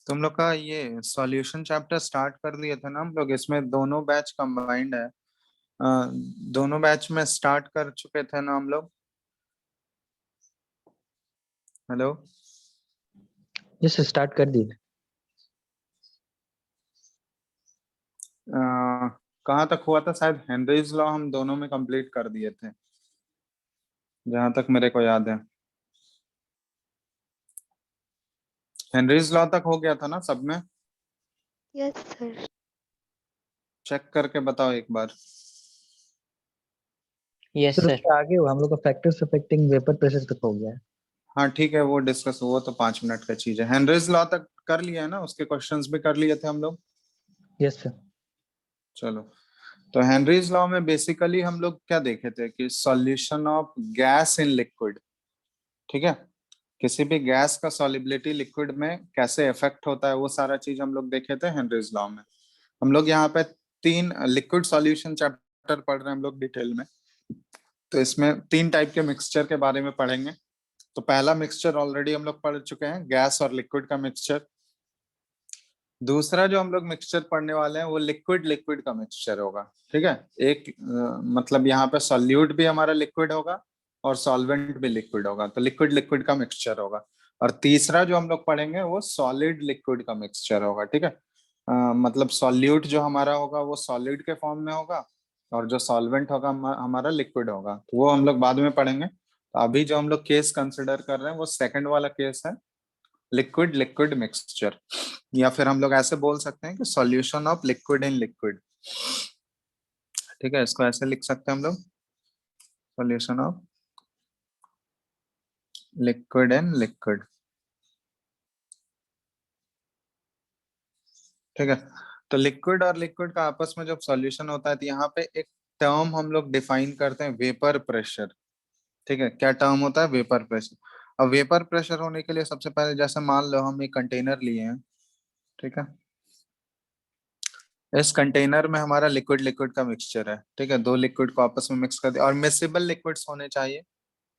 तुम लोग का ये सॉल्यूशन चैप्टर स्टार्ट कर दिए थे ना हम लोग। इसमें दोनों बैच कंबाइंड है। दोनों बैच में स्टार्ट कर चुके थे ना हम लोग। हेलो। यस स्टार्ट कर दिए। कहाँ तक हुआ था? शायद हेनरीज लॉ हम दोनों में कंप्लीट कर दिए थे, जहां तक मेरे को याद है। हेनरीज लॉ तक हो गया था ना सब में? Yes sir. चेक करके बताओ एक बार। यस फिर सर। उसके आगे हम लोग का फैक्टर्स अफेक्टिंग वेपर प्रेशर तक हो गया है। हाँ ठीक है, वो डिस्कस, वो तो 5 मिनट का चीज है। हेनरीज लॉ तक कर लिया है ना? उसके क्वेश्चंस भी कर लिए थे हम लोग। Yes sir. चलो, तो हेनरीज लॉ में बेसिकली हम लोग क्या देखे थे कि solution of gas in liquid. ठीक है, किसी भी गैस का सॉलिबिलिटी लिक्विड में कैसे इफेक्ट होता है, वो सारा चीज हम लोग देखे थे हेनरीज लॉ में। हम लोग यहाँ पे 3 लिक्विड सॉल्यूशन चैप्टर पढ़ रहे हैं हम लोग डिटेल में। तो इसमें 3 टाइप के मिक्सचर के बारे में पढ़ेंगे। तो पहला मिक्सचर ऑलरेडी हम लोग पढ़ चुके हैं, गैस और लिक्विड का मिक्सचर। दूसरा जो हम लोग मिक्सचर पढ़ने वाले हैं वो लिक्विड लिक्विड का मिक्सचर होगा। ठीक है, एक मतलब यहाँ पे सॉल्यूट भी हमारा लिक्विड होगा और सॉल्वेंट भी लिक्विड होगा, तो लिक्विड लिक्विड का मिक्सचर होगा। और तीसरा जो हम लोग पढ़ेंगे वो सॉलिड लिक्विड का मिक्सचर होगा। ठीक है, मतलब सॉल्यूट जो हमारा होगा वो सॉलिड के फॉर्म में होगा और जो सॉल्वेंट होगा हमारा लिक्विड होगा। तो वो हम लोग बाद में पढ़ेंगे। तो अभी जो हम लोग केस कंसिडर कर रहे हैं वो सेकंड वाला केस है, लिक्विड लिक्विड मिक्सचर, या फिर हम लोग ऐसे बोल सकते हैं कि solution of liquid in liquid. ठीक है, इसको ऐसे लिख सकते हैं हम लोग, solution of liquid in liquid. ठीक है, तो लिक्विड और लिक्विड का आपस में जब सॉल्यूशन होता है तो यहाँ पे एक टर्म हम लोग डिफाइन करते हैं, वेपर प्रेशर। ठीक है, क्या टर्म होता है? Vapour pressure. अब वेपर प्रेशर होने के लिए सबसे पहले जैसे मान लो हम एक कंटेनर लिए हैं। ठीक है, इस कंटेनर में हमारा लिक्विड लिक्विड का मिक्सचर है। ठीक है, दो लिक्विड को आपस में मिक्स कर दिया, और मिक्सेबल लिक्विड्स होने चाहिए।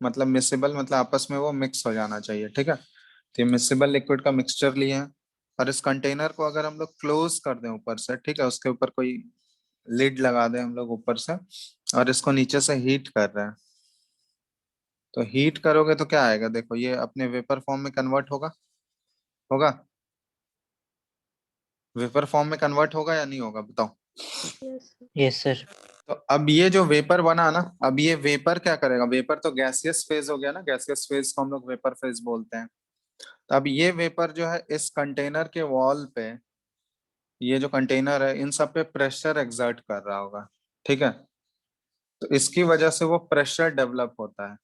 मतलब मिक्सेबल मतलब आपस में वो मिक्स हो जाना चाहिए। ठीक है, तो ये मिक्सेबल लिक्विड का मिक्सचर लिए हैं। और इस कंटेनर को अगर हम लोग क्लोज कर दें ऊपर से, ठीक है, उसके ऊपर कोई लिड लगा दें हम लोग ऊपर से, और इसको नीचे से हीट कर रहे हैं, तो हीट करोगे तो क्या आएगा? देखो, ये अपने वेपर फॉर्म में कन्वर्ट होगा। होगा? वेपर फॉर्म में कन्वर्ट होगा या नहीं होगा, बताओ। Yes sir. Yes sir. तो अब ये जो वेपर बना ना, अब ये वेपर क्या करेगा? वेपर तो गैसियस फेज हो गया ना, गैसियस फेज को हम लोग वेपर फेज बोलते हैं। तो अब ये वेपर जो है इस कंटेनर के वॉल पे, ये जो कंटेनर है इन सब पे प्रेशर एक्सर्ट कर रहा होगा। ठीक है, तो इसकी वजह से वो प्रेशर डेवलप होता है।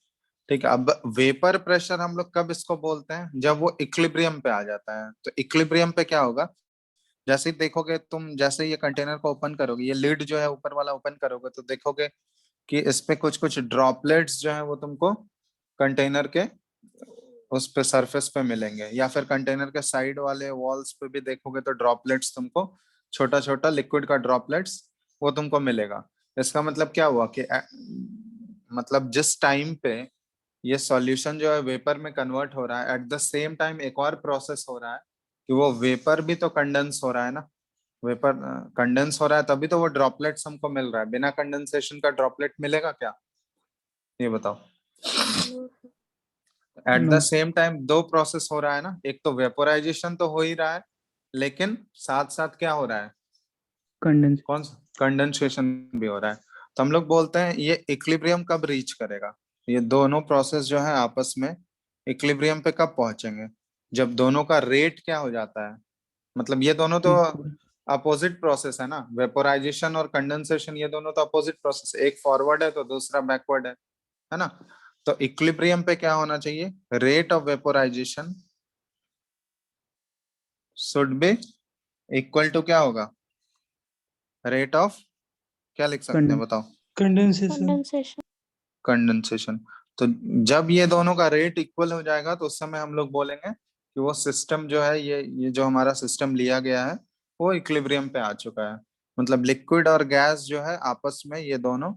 ठीक है, अब वेपर प्रेशर हम लोग कब इसको बोलते हैं? जब वो इक्विलिब्रियम पे आ जाता है। तो इक्विलिब्रियम पे क्या होगा? जैसे ही देखोगे तुम, जैसे ही ये कंटेनर को ओपन करोगे, ये लिड जो है ऊपर वाला ओपन करोगे, तो देखोगे कि इस पे कुछ कुछ ड्रॉपलेट्स जो है वो तुमको कंटेनर के उस पे सरफेस पे मिलेंगे, या फिर कंटेनर के साइड वाले वॉल्स पे भी देखोगे तो ड्रॉपलेट्स तुमको, छोटा छोटा लिक्विड का ड्रॉपलेट्स वो तुमको मिलेगा। इसका मतलब क्या हुआ कि मतलब जिस टाइम पे ये सॉल्यूशन जो है वेपर में कन्वर्ट हो रहा है, एट द सेम टाइम एक और प्रोसेस हो रहा है कि वो वेपर भी तो कंडेंस हो रहा है ना। वेपर कंडेंस हो रहा है तभी तो वो ड्रॉपलेट्स हमको मिल रहा है। बिना कंडेंसेशन का ड्रॉपलेट मिलेगा क्या? ये बताओ। No sir. At the no. Same time दो प्रोसेस हो रहा है ना, एक तो वेपोराइजेशन तो हो ही रहा है, लेकिन साथ साथ क्या हो रहा है? कंडेंस। कौन सा? कंडेंसेशन भी हो रहा है। तो हम लोग बोलते हैं ये इक्विलिब्रियम कब रीच करेगा? ये दोनों प्रोसेस जो है आपस में इक्विलिब्रियम पे कब पहुंचेंगे? जब दोनों का रेट क्या हो जाता है? मतलब ये दोनों तो इक्वल। अपोजिट प्रोसेस है ना, वेपोराइजेशन और कंडेंसेशन, ये दोनों तो अपोजिट प्रोसेस, एक फॉरवर्ड है तो दूसरा बैकवर्ड है ना। तो इक्विलिब्रियम पे क्या होना चाहिए? Rate of vaporisation should be equal to क्या होगा? रेट ऑफ, क्या लिख सकते हैं बताओ? कंडेंसेशन। कंडेंसेशन। कंडेंसेशन। तो जब ये दोनों का रेट इक्वल हो जाएगा तो उस समय हम लोग बोलेंगे कि वो सिस्टम जो है, ये जो हमारा सिस्टम लिया गया है वो इक्विलिब्रियम पे आ चुका है। मतलब लिक्विड और गैस जो है आपस में ये दोनों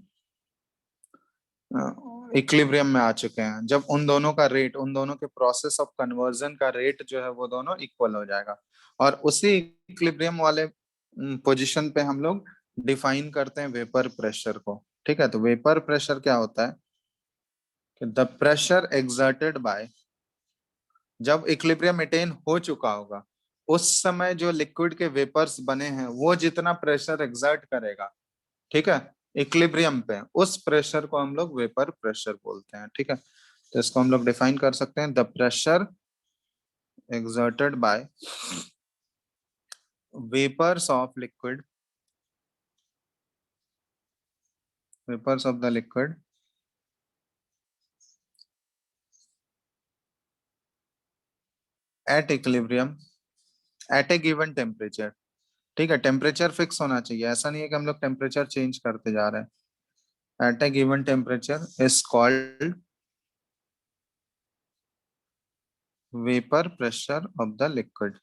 इक्विलिब्रियम में आ चुके हैं, जब उन दोनों का रेट, उन दोनों के प्रोसेस ऑफ कन्वर्जन का रेट जो है वो दोनों इक्वल हो जाएगा, और उसी इक्विलिब्रियम वाले पोजीशन पे हम लोग डिफाइन करते हैं वेपर प्रेशर को। ठीक है, तो वेपर प्रेशर क्या होता है कि द प्रेशर एक्सर्टेड बाय, जब इक्विलिब्रियम अटेन हो चुका होगा उस समय जो लिक्विड के वेपर्स बने हैं वो जितना प्रेशर एक्सर्ट करेगा, ठीक है, इक्विलिब्रियम पे, उस प्रेशर को हम लोग वेपर प्रेशर बोलते हैं। ठीक है, तो इसको हम लोग डिफाइन कर सकते हैं, the pressure exerted by vapors of liquid, vapors of the liquid at equilibrium at a given temperature। ठीक है, टेम्परेचर फिक्स होना चाहिए, ऐसा नहीं है कि हम लोग टेम्परेचर चेंज करते जा रहे हैं। At a given temperature is called vapour pressure of the liquid.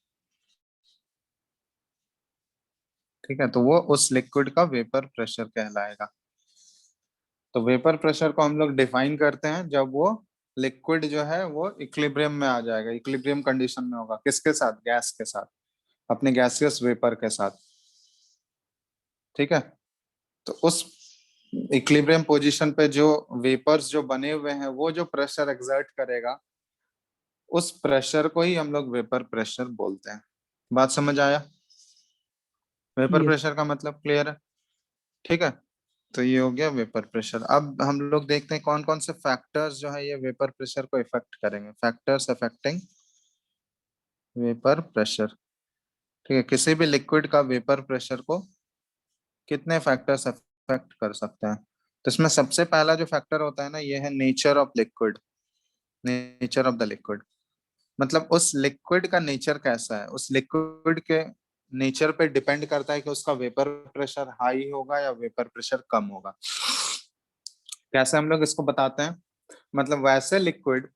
ठीक है, तो वो उस लिक्विड का वेपर प्रेशर कहलाएगा। तो वेपर प्रेशर को हम लोग डिफाइन करते हैं जब वो लिक्विड जो है वो इक्विलिब्रियम में आ जाएगा, इक्विलिब्रियम कंडीशन में होगा, किसके साथ, गैस के साथ, अपने गैसियस वेपर के साथ। ठीक है, तो उस इक्विलिब्रियम पोजीशन पे जो वेपर्स जो बने हुए हैं वो जो प्रेशर एक्सर्ट करेगा उस प्रेशर को ही हम लोग वेपर प्रेशर बोलते हैं। बात समझ आया? Vapour Yes. प्रेशर का मतलब क्लियर है? ठीक है, तो ये हो गया वेपर प्रेशर। अब हम लोग देखते हैं कौन कौन से फैक्टर्स जो है ये वेपर प्रेशर को इफेक्ट करेंगे। Factors affecting vapour pressure. ठीक है, किसी भी लिक्विड का वेपर प्रेशर को कितने फैक्टर्स अफेक्ट कर सकते हैं? तो इसमें सबसे पहला जो फैक्टर होता है ना, ये है nature of liquid. Nature of the liquid मतलब उस लिक्विड का नेचर कैसा है, उस लिक्विड के नेचर पे डिपेंड करता है कि उसका वेपर प्रेशर हाई होगा या वेपर प्रेशर कम होगा। कैसे हम लोग इसको बताते हैं? मतलब वैसे लिक्विड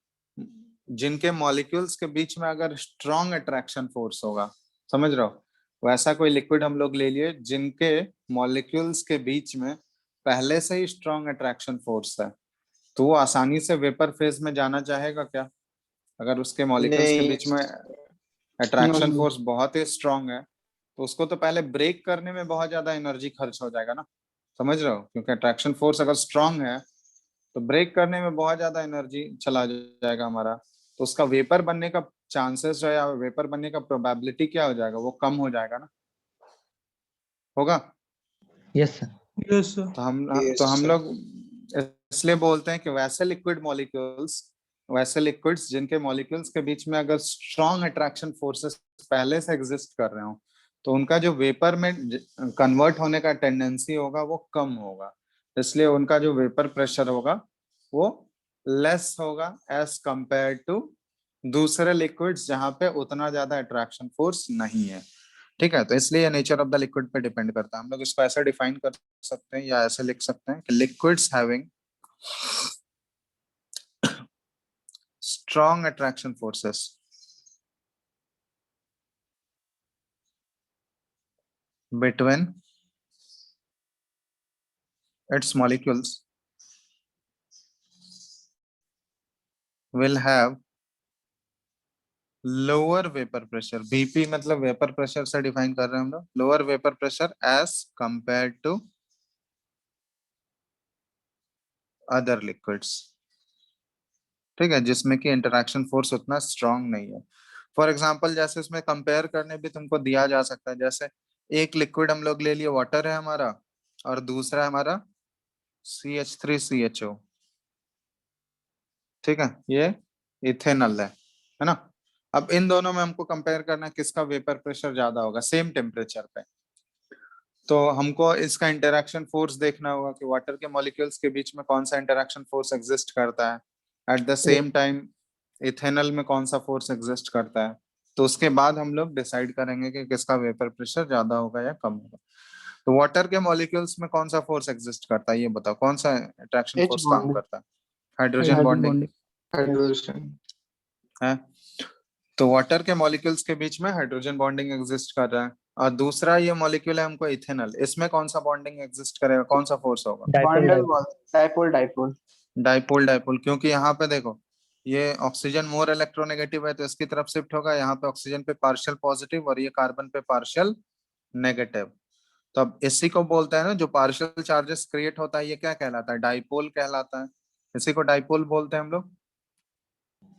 जिनके मॉलिक्यूल्स के बीच में अगर स्ट्रॉन्ग अट्रैक्शन फोर्स होगा, समझ रहे हो, वैसा कोई लिक्विड हम लोग ले लिए जिनके मॉलिक्यूल्स के बीच में पहले से ही स्ट्रॉन्ग अट्रैक्शन फोर्स है, तो वो आसानी से वेपर फेज में जाना चाहेगा क्या? अगर उसके मॉलिक्यूल्स के नहीं, बीच में अट्रैक्शन फोर्स बहुत ही स्ट्रॉन्ग है तो उसको तो पहले ब्रेक करने में बहुत ज्यादा एनर्जी खर्च हो जाएगा ना, समझ रहे हो, क्योंकि अट्रैक्शन फोर्स अगर स्ट्रॉन्ग है तो ब्रेक करने में बहुत ज्यादा एनर्जी चला जाएगा हमारा, तो उसका वेपर बनने का चांसेस जो है या वेपर बनने का प्रोबेबिलिटी क्या हो जाएगा, वो कम हो जाएगा ना, होगा? Yes, sir. Yes, sir. तो हम लोग इसलिए बोलते हैं कि वैसे लिक्विड्स जिनके मॉलिक्यूल्स के बीच में अगर स्ट्रॉन्ग अट्रैक्शन फोर्सेस पहले से एग्जिस्ट कर रहे हो तो उनका जो वेपर में कन्वर्ट होने का टेंडेंसी होगा वो कम होगा, इसलिए उनका जो वेपर प्रेशर होगा वो लेस होगा एज कंपेयर टू दूसरे लिक्विड्स जहां पे उतना ज्यादा अट्रैक्शन फोर्स नहीं है। ठीक है, तो इसलिए नेचर ऑफ द लिक्विड पे डिपेंड करता है। हम लोग इसको ऐसा डिफाइन कर सकते हैं या ऐसे लिख सकते हैं कि liquids having strong attraction forces between its molecules will have lower vapor pressure। BP मतलब वेपर प्रेशर से डिफाइन कर रहे हैं हम लोग, lower vapour pressure as compared to other liquids. ठीक है, जिसमें कि इंटरैक्शन फोर्स उतना स्ट्रांग नहीं है। फॉर एग्जांपल जैसे इसमें कंपेयर करने भी तुमको दिया जा सकता है, जैसे एक लिक्विड हम लोग ले लिए, वाटर है हमारा, और दूसरा हमारा CH3CHO। ठीक है, ये इथेनॉल है ना। अब इन दोनों में हमको कंपेयर करना है किसका वेपर प्रेशर ज्यादा होगा सेम टेम्परेचर पे, तो हमको इसका इंटरैक्शन फोर्स देखना होगा कि वाटर के मॉलिक्यूल्स के बीच में कौन सा इंटरैक्शन फोर्स एग्जिस्ट करता है, at the same time ethanol में कौन सा फोर्स एग्जिस्ट करता है, तो उसके बाद हम लोग डिसाइड करेंगे कि किसका वेपर प्रेशर ज्यादा होगा या कम होगा। तो वाटर के मॉलिक्यूल्स में कौन सा फोर्स एग्जिस्ट करता है, ये बताओ, कौन सा अट्रैक्शन H फोर्स काम bond, करता है? Hydrogen Hydrogen bonding bonding. hydrogen. है, तो वाटर के मॉलिक्यूल्स के बीच में हाइड्रोजन बॉन्डिंग एग्जिस्ट कर रहा है, और दूसरा ये मॉलिक्यूल है हमको इथेनॉल, इसमें कौन सा बॉन्डिंग एग्जिस्ट करेगा, कौन सा फोर्स होगा? Dipole, Bundle dipole. bond, dipole, dipole. Dipole dipole, क्योंकि यहाँ पे देखो ये ऑक्सीजन मोर इलेक्ट्रोनेगेटिव है तो इसकी तरफ शिफ्ट होगा, यहाँ पे ऑक्सीजन पे पार्शियल पॉजिटिव और ये कार्बन पे पार्शियल नेगेटिव। तो अब इसी को बोलते हैं ना, जो पार्शियल चार्जेस क्रिएट होता है ये क्या कहलाता है, डाइपोल कहलाता है। इसी को डाइपोल बोलते हैं हम लोग।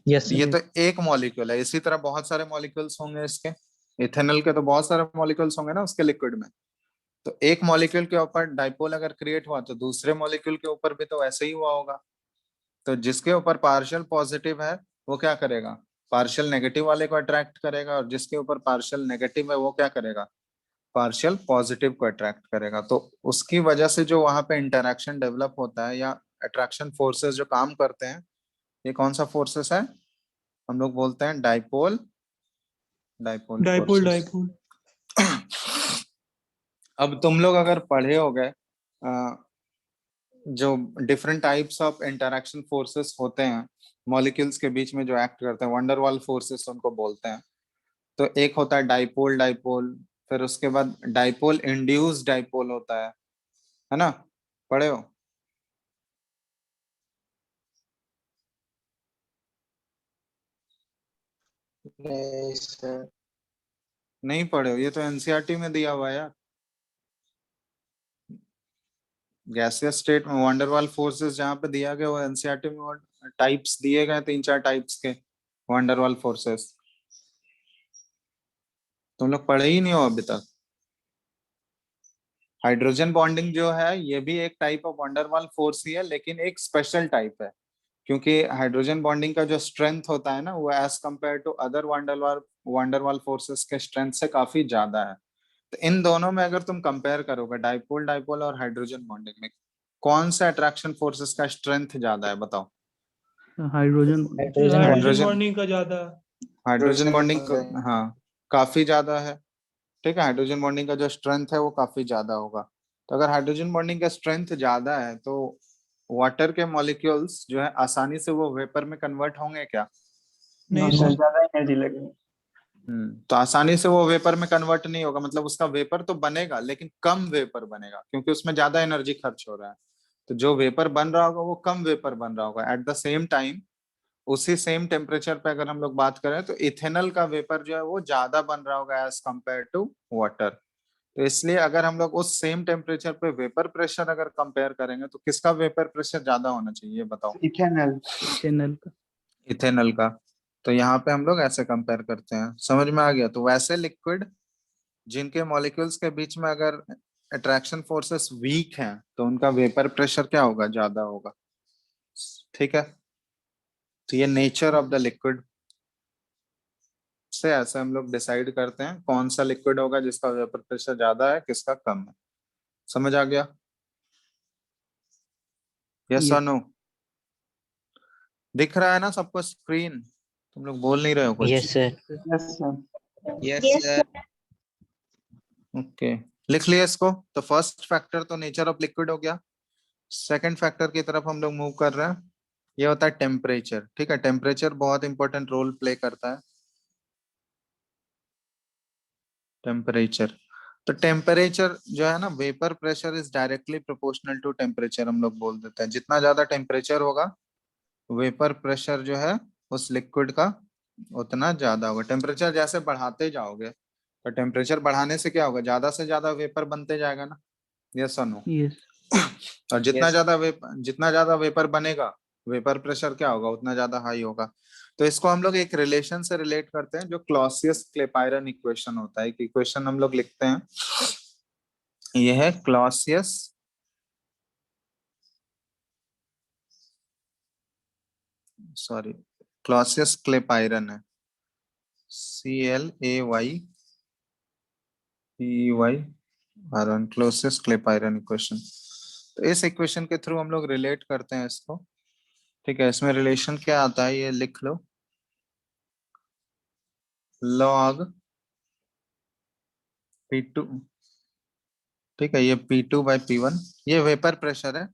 Yes, ये sir. तो एक मॉलिक्यूल है, इसी तरह बहुत सारे मॉलिक्यूल्स होंगे इसके। इथेनॉल के तो बहुत सारे मॉलिक्यूल्स होंगे ना उसके लिक्विड में। तो एक मॉलिक्यूल के ऊपर डाइपोल अगर क्रिएट हुआ तो दूसरे मॉलिक्यूल के ऊपर भी तो ऐसे ही हुआ होगा। तो जिसके ऊपर पार्शियल पॉजिटिव है वो क्या करेगा, पार्शियल नेगेटिव वाले को अट्रैक्ट करेगा, और जिसके ऊपर पार्शियल नेगेटिव है वो क्या करेगा, पार्शियल पॉजिटिव को अट्रैक्ट करेगा। तो उसकी वजह से जो वहां पे इंटरेक्शन डेवलप होता है या अट्रैक्शन फोर्सेस जो काम करते हैं, ये कौन सा फोर्सेस है, हम लोग बोलते हैं dipole dipole dipole forces. Dipole. अब तुम लोग अगर पढ़े हो गए जो different types of interaction forces होते हैं मॉलिक्यूल्स के बीच में जो एक्ट करते हैं, वंडरवॉल फोर्सेस उनको बोलते हैं। तो एक होता है डाइपोल डाइपोल, फिर उसके बाद डाइपोल इंड्यूस डाइपोल होता है ना, पढ़े हो? नहीं सर। नहीं पढ़े हो? ये तो एनसीईआरटी में दिया हुआ है यार। गैसियस स्टेट में वंडरवॉल फोर्सेस जहाँ पे दिया गया वो एनसीईआरटी में टाइप्स दिए गए, 3-4 टाइप्स के वंडरवॉल फोर्सेस। तुम लोग पढ़े ही नहीं हो अभी तक। हाइड्रोजन बॉन्डिंग जो है ये भी एक टाइप ऑफ वंडरवॉल फोर्स ही है, लेकिन एक स्पेशल टाइप है, क्योंकि हाइड्रोजन बॉन्डिंग का जो स्ट्रेंथ होता है ना वो as compare to other van der Waals forces के स्ट्रेंथ से काफी ज्यादा है। तो इन दोनों में अगर तुम कंपेयर करोगे डाइपोल डाइपोल और हाइड्रोजन बॉन्डिंग में, कौन सा अट्रैक्शन फोर्सेस का स्ट्रेंथ ज्यादा है बताओ? Hydrogen hydrogen hydrogen hydrogen bonding का ज्यादा। Hydrogen bonding bonding. हाँ काफी ज्यादा है। ठीक है, हाइड्रोजन बॉन्डिंग का जो स्ट्रेंथ है वो काफी ज्यादा होगा। तो अगर हाइड्रोजन बॉन्डिंग का स्ट्रेंथ ज्यादा है तो वाटर के मॉलिक्यूल्स जो है आसानी से वो वेपर में कन्वर्ट होंगे क्या? नहीं सर सर। ज्यादा एनर्जी लगेगी। तो आसानी से वो वेपर में कन्वर्ट नहीं होगा, मतलब उसका वेपर तो बनेगा लेकिन कम वेपर बनेगा, क्योंकि उसमें ज्यादा एनर्जी खर्च हो रहा है। तो जो वेपर बन रहा होगा वो कम वेपर बन रहा होगा। एट द सेम टाइम उसी सेम टेम्परेचर पे अगर हम लोग बात करें तो इथेनॉल का वेपर जो है वो ज्यादा बन रहा होगा एज कंपेयर टू वाटर। तो इसलिए अगर हम लोग उस सेम टेम्परेचर पे वेपर प्रेशर अगर कंपेयर करेंगे तो किसका वेपर प्रेशर ज्यादा होना चाहिए ये बताओ? इथेनॉल। चैनल का। इथेनॉल का। तो यहाँ पे हम लोग ऐसे कंपेयर करते हैं, समझ में आ गया? तो वैसे लिक्विड जिनके मॉलिक्यूल्स के बीच में अगर अट्रैक्शन फोर्सेस वीक हैं तो उनका वेपर प्रेशर क्या होगा, ज्यादा होगा। ठीक है, तो ये नेचर ऑफ द लिक्विड से ऐसे हम लोग डिसाइड करते हैं कौन सा लिक्विड होगा जिसका वेपर प्रेशर ज्यादा है किसका कम है। समझ आ गया? यस और Yes. नो? दिख रहा है ना सबको स्क्रीन? तुम लोग बोल नहीं रहे हो Yes, कुछ? sir. Yes sir. Yes sir. Okay, लिख लिया इसको। तो फर्स्ट फैक्टर तो नेचर ऑफ लिक्विड हो गया। सेकंड फैक्टर की तरफ हम लोग मूव कर रहे हैं, ये होता है टेम्परेचर। ठीक है, टेम्परेचर बहुत इंपॉर्टेंट रोल प्ले करता है। टेम्परेचर, तो टेम्परेचर जो है ना, vapour pressure is directly proportional to temperature, हम लोग बोल देते हैं। जितना ज्यादा टेम्परेचर होगा वेपर प्रेशर जो है उस लिक्विड का उतना ज्यादा होगा। टेम्परेचर जैसे बढ़ाते जाओगे तो टेम्परेचर बढ़ाने से क्या होगा, ज्यादा से ज्यादा वेपर बनते जाएगा ना, यस और नो? Yes. और Yes. जितना ज्यादा वेपर बनेगा वेपर प्रेशर क्या होगा, उतना ज्यादा हाई होगा। तो इसको हम लोग एक रिलेशन से रिलेट करते हैं जो क्लॉसियस क्लेपायरन इक्वेशन होता है। एक इक्वेशन हम लोग लिखते हैं, यह है क्लॉसियस क्लॉसियस क्लेपायरन है, CLAYPEY क्लॉसियस क्लेपायरन इक्वेशन। तो इस इक्वेशन के थ्रू हम लोग रिलेट करते हैं इसको। ठीक है, इसमें रिलेशन क्या आता है ये लिख लो, log P2। ठीक है, ये P2/P1 ये वेपर प्रेशर है।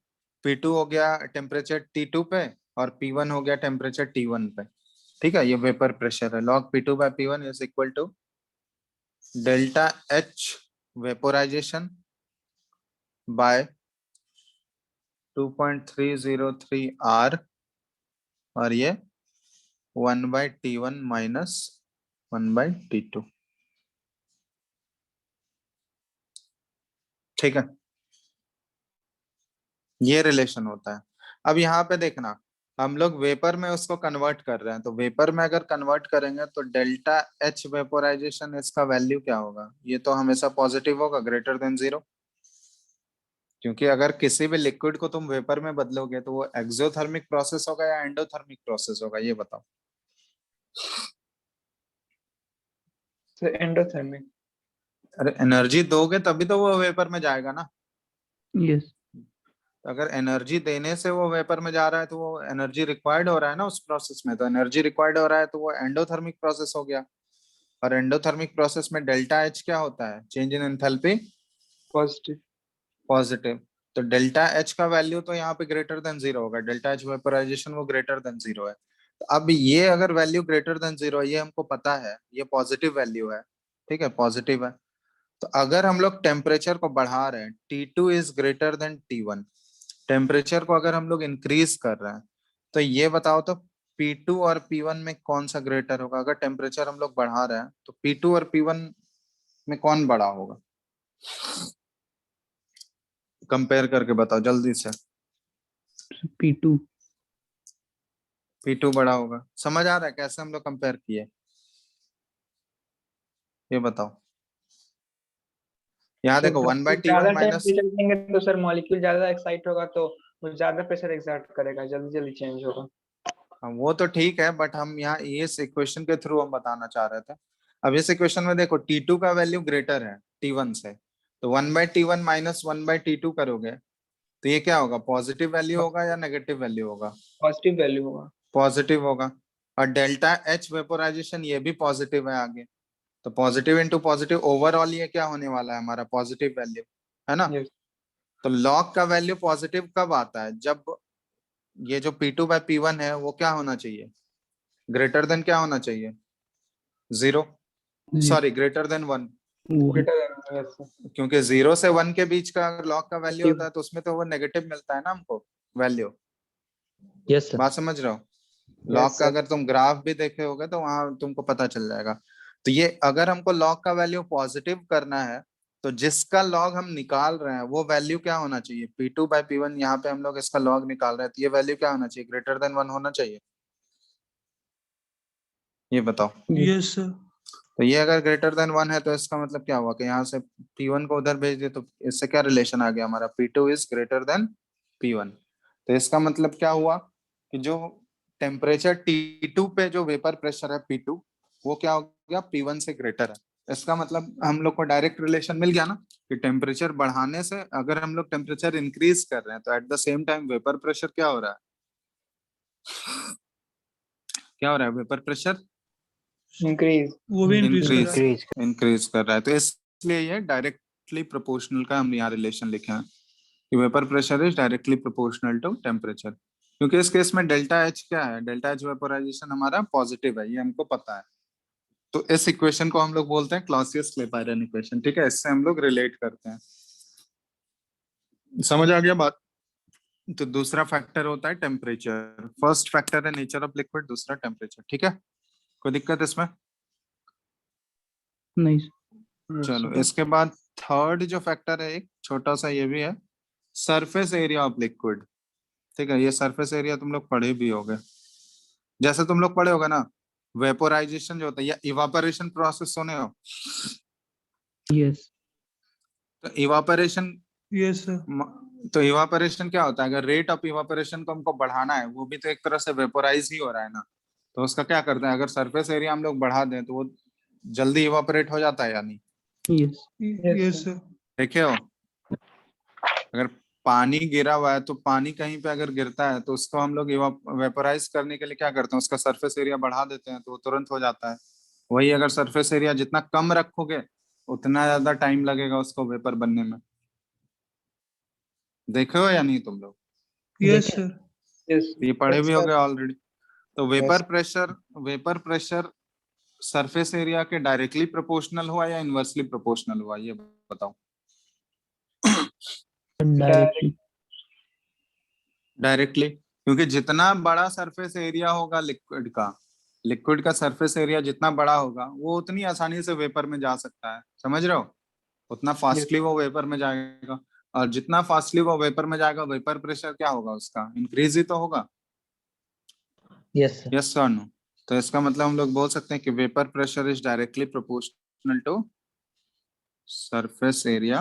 P2 हो गया टेम्परेचर T2 पे और P1 हो गया टेम्परेचर T1 पे। ठीक है, ये वेपर प्रेशर है। log P2/P1 is equal to delta H vaporisation by 2.303 R और ये 1/T1 माइनस 1/T2। ठीक है, ये रिलेशन होता है। अब यहाँ पे देखना, हम लोग वेपर में उसको कन्वर्ट कर रहे हैं, तो वेपर में अगर कन्वर्ट करेंगे तो डेल्टा एच वेपोराइजेशन इसका वैल्यू क्या होगा? ये तो हमेशा पॉजिटिव होगा, ग्रेटर देन 0, क्योंकि अगर किसी भी लिक्विड को तुम वेपर में बदलोगे तो वो एक्सोथर्मिक प्रोसेस होगा या एंडोथर्मिक प्रोसेस होगा, ये बताओ। एंडोथर्मिक। अरे एनर्जी दोगे तभी तो वो वेपर में जाएगा ना। यस। अगर एनर्जी देने से वो वेपर में जा रहा है तो वो एनर्जी रिक्वायर्ड हो रहा है ना उस प्रोसेस में, तो एनर्जी रिक्वायर्ड हो रहा है तो वो एंडोथर्मिक प्रोसेस हो गया। और एंडोथर्मिक प्रोसेस में डेल्टा एच क्या होता है? Change in enthalpy positive. Positive. तो डेल्टा एच का वैल्यू तो यहाँ पे ग्रेटर देन 0 होगा, डेल्टा एच वेपोराइजेशन वो ग्रेटर देन 0 है। तो अब ये अगर वैल्यू ग्रेटर देन 0 है, ये हमको पता है, ये पॉजिटिव वैल्यू है, ठीक है, पॉजिटिव है। तो अगर हम लोग टेम्परेचर को बढ़ा रहे हैं, T2 is greater than T1, temperature को अगर हम लोग इंक्रीज कर रहे हैं, तो ये बताओ तो P2 और P1 में कौन सा ग्रेटर होगा? अगर टेम्परेचर हम लोग बढ़ा रहे हैं तो P2 और P1 में कौन बड़ा होगा? कंपेयर करके बताओ जल्दी से। P2। P2 बड़ा होगा। समझ आ रहा है कैसे हम लोग कंपेयर किए? ये बताओ। यहाँ देखो 1/T1 ज्यादा माइनस, टेम्परेचर देंगे तो सर मॉलिक्यूल ज्यादा एक्साइट होगा, तो वो ज्यादा प्रेशर एक्सर्ट करेगा, जल्दी जल्दी चेंज होगा। वो तो ठीक है, बट हम यहाँ इस इक्वेशन के थ्रू हम बताना चाह रहे थे। अब इस इक्वेशन में देखो T2 का वैल्यू ग्रेटर है T1 से, तो 1/T1 माइनस 1/T2 करोगे तो ये क्या होगा? पॉजिटिव वैल्यू होगा या नेगेटिव वैल्यू होगा? पॉजिटिव वैल्यू होगा। पॉजिटिव होगा। और डेल्टा एच वेपोराइजेशन ये भी पॉजिटिव है आगे, तो पॉजिटिव इंटू पॉजिटिव, ओवरऑल ये क्या होने वाला है? हमारा पॉजिटिव वैल्यू है ना। यस। तो लॉग का वैल्यू पॉजिटिव कब आता है? जब ये जो P2/P1 है वो क्या होना चाहिए? ग्रेटर देन क्या होना चाहिए? 0, sorry greater than 1, greater than. Yes sir. क्योंकि 0 से 1 के बीच का अगर लॉग का वैल्यू होता है तो उसमें तो वो नेगेटिव मिलता है ना हमको वैल्यू। Yes sir. बात समझ रहे हो? Yes, लॉग का sir. अगर तुम ग्राफ भी देखे होगे तो वहां तुमको पता चल जाएगा। तो ये अगर हमको लॉग का वैल्यू पॉजिटिव करना है तो जिसका लॉग हम निकाल रहे हैं वो वैल्यू क्या होना चाहिए? P2/P1, यहाँ पे हम लोग इसका लॉग निकाल रहे हैं तो ये वैल्यू क्या होना चाहिए? ग्रेटर देन 1 होना चाहिए। ये बताओ। Yes sir. तो ये अगर ग्रेटर देन 1 है तो इसका मतलब क्या हुआ कि यहाँ से P1 को उधर भेज दिए, तो इससे क्या रिलेशन आ गया हमारा? P2 is greater than P1। तो इसका मतलब क्या हुआ कि जो टेम्परेचर T2 पे जो वेपर प्रेशर है P2, वो क्या हो गया? P1 से ग्रेटर है। इसका मतलब हम लोग को डायरेक्ट रिलेशन मिल गया ना कि टेम्परेचर बढ़ाने से अगर हम लोग टेम्परेचर इंक्रीज कर रहे हैं तो at the same time vapour pressure क्या हो रहा है? क्या हो रहा है? Vapour pressure increase. वो भी इंक्रीज इंक्रीज कर रहा है। तो इसलिए ये डायरेक्टली प्रोपोर्शनल का हम यहाँ रिलेशन लिखे हैं कि vapour pressure is directly proportional to temperature. क्योंकि इस केस में डेल्टा एच क्या है? डेल्टा एच वेपोराइजेशन हमारा पॉजिटिव है, ये हमको पता है। तो इस इक्वेशन को हम लोग बोलते हैं क्लॉसियस-क्लैपेरॉन इक्वेशन। ठीक है, इससे हम लोग रिलेट करते हैं। समझ आ गया बात? तो दूसरा फैक्टर होता है टेम्परेचर। फर्स्ट फैक्टर है नेचर ऑफ लिक्विड, दूसरा टेम्परेचर। ठीक है, कोई दिक्कत इसमें? नहीं। चलो इसके बाद थर्ड जो फैक्टर है, एक छोटा सा ये भी है, सरफेस एरिया ऑफ लिक्विड। ठीक है, ये सरफेस एरिया तुम लोग पढ़े भी होगे। जैसे तुम लोग पढ़े होगा ना वेपोराइजेशन जो होता है या इवापोरेशन प्रोसेस सुने हो? यस। तो इवापोरेशन, यस सर। तो इवापोरेशन क्या होता है? अगर रेट ऑफ इवापोरेशन को हमको बढ़ाना है, वो भी तो एक तरह से वेपोराइज ही हो रहा है ना। तो उसका क्या करते हैं? अगर सरफेस एरिया हम लोग बढ़ा दें तो वो जल्दी इवापोरेट हो जाता है या नहीं? यस। Yes sir. देखे हो, अगर पानी गिरा हुआ है तो पानी कहीं पे अगर गिरता है तो उसको हम लोग वेपोराइज करने के लिए क्या करते हैं? उसका सरफेस एरिया बढ़ा देते हैं तो वो तुरंत हो जाता है। वही अगर सरफेस एरिया जितना कम रखोगे उतना ज्यादा टाइम लगेगा उसको वेपर बनने में। देखे हो या नहीं तुम लोग? Yes sir. यस। ये पढ़े भी सर। होगे ऑलरेडी। तो वेपर प्रेशर सरफेस एरिया के डायरेक्टली प्रोपोर्शनल हुआ या इनवर्सली प्रोपोर्शनल हुआ, ये बताओ। डायरेक्टली। डायरेक्टली, क्योंकि जितना बड़ा सरफेस एरिया होगा लिक्विड का सरफेस एरिया जितना बड़ा होगा वो उतनी आसानी से वेपर में जा सकता है, समझ रहे हो, उतना Yes. फास्टली वो वेपर में जाएगा। और जितना फास्टली वो वेपर में जाएगा वेपर प्रेशर क्या होगा उसका, इंक्रीज ही तो होगा। Yes sir. यस और नो। तो इसका मतलब हम लोग बोल सकते हैं कि vapour pressure is directly proportional to surface area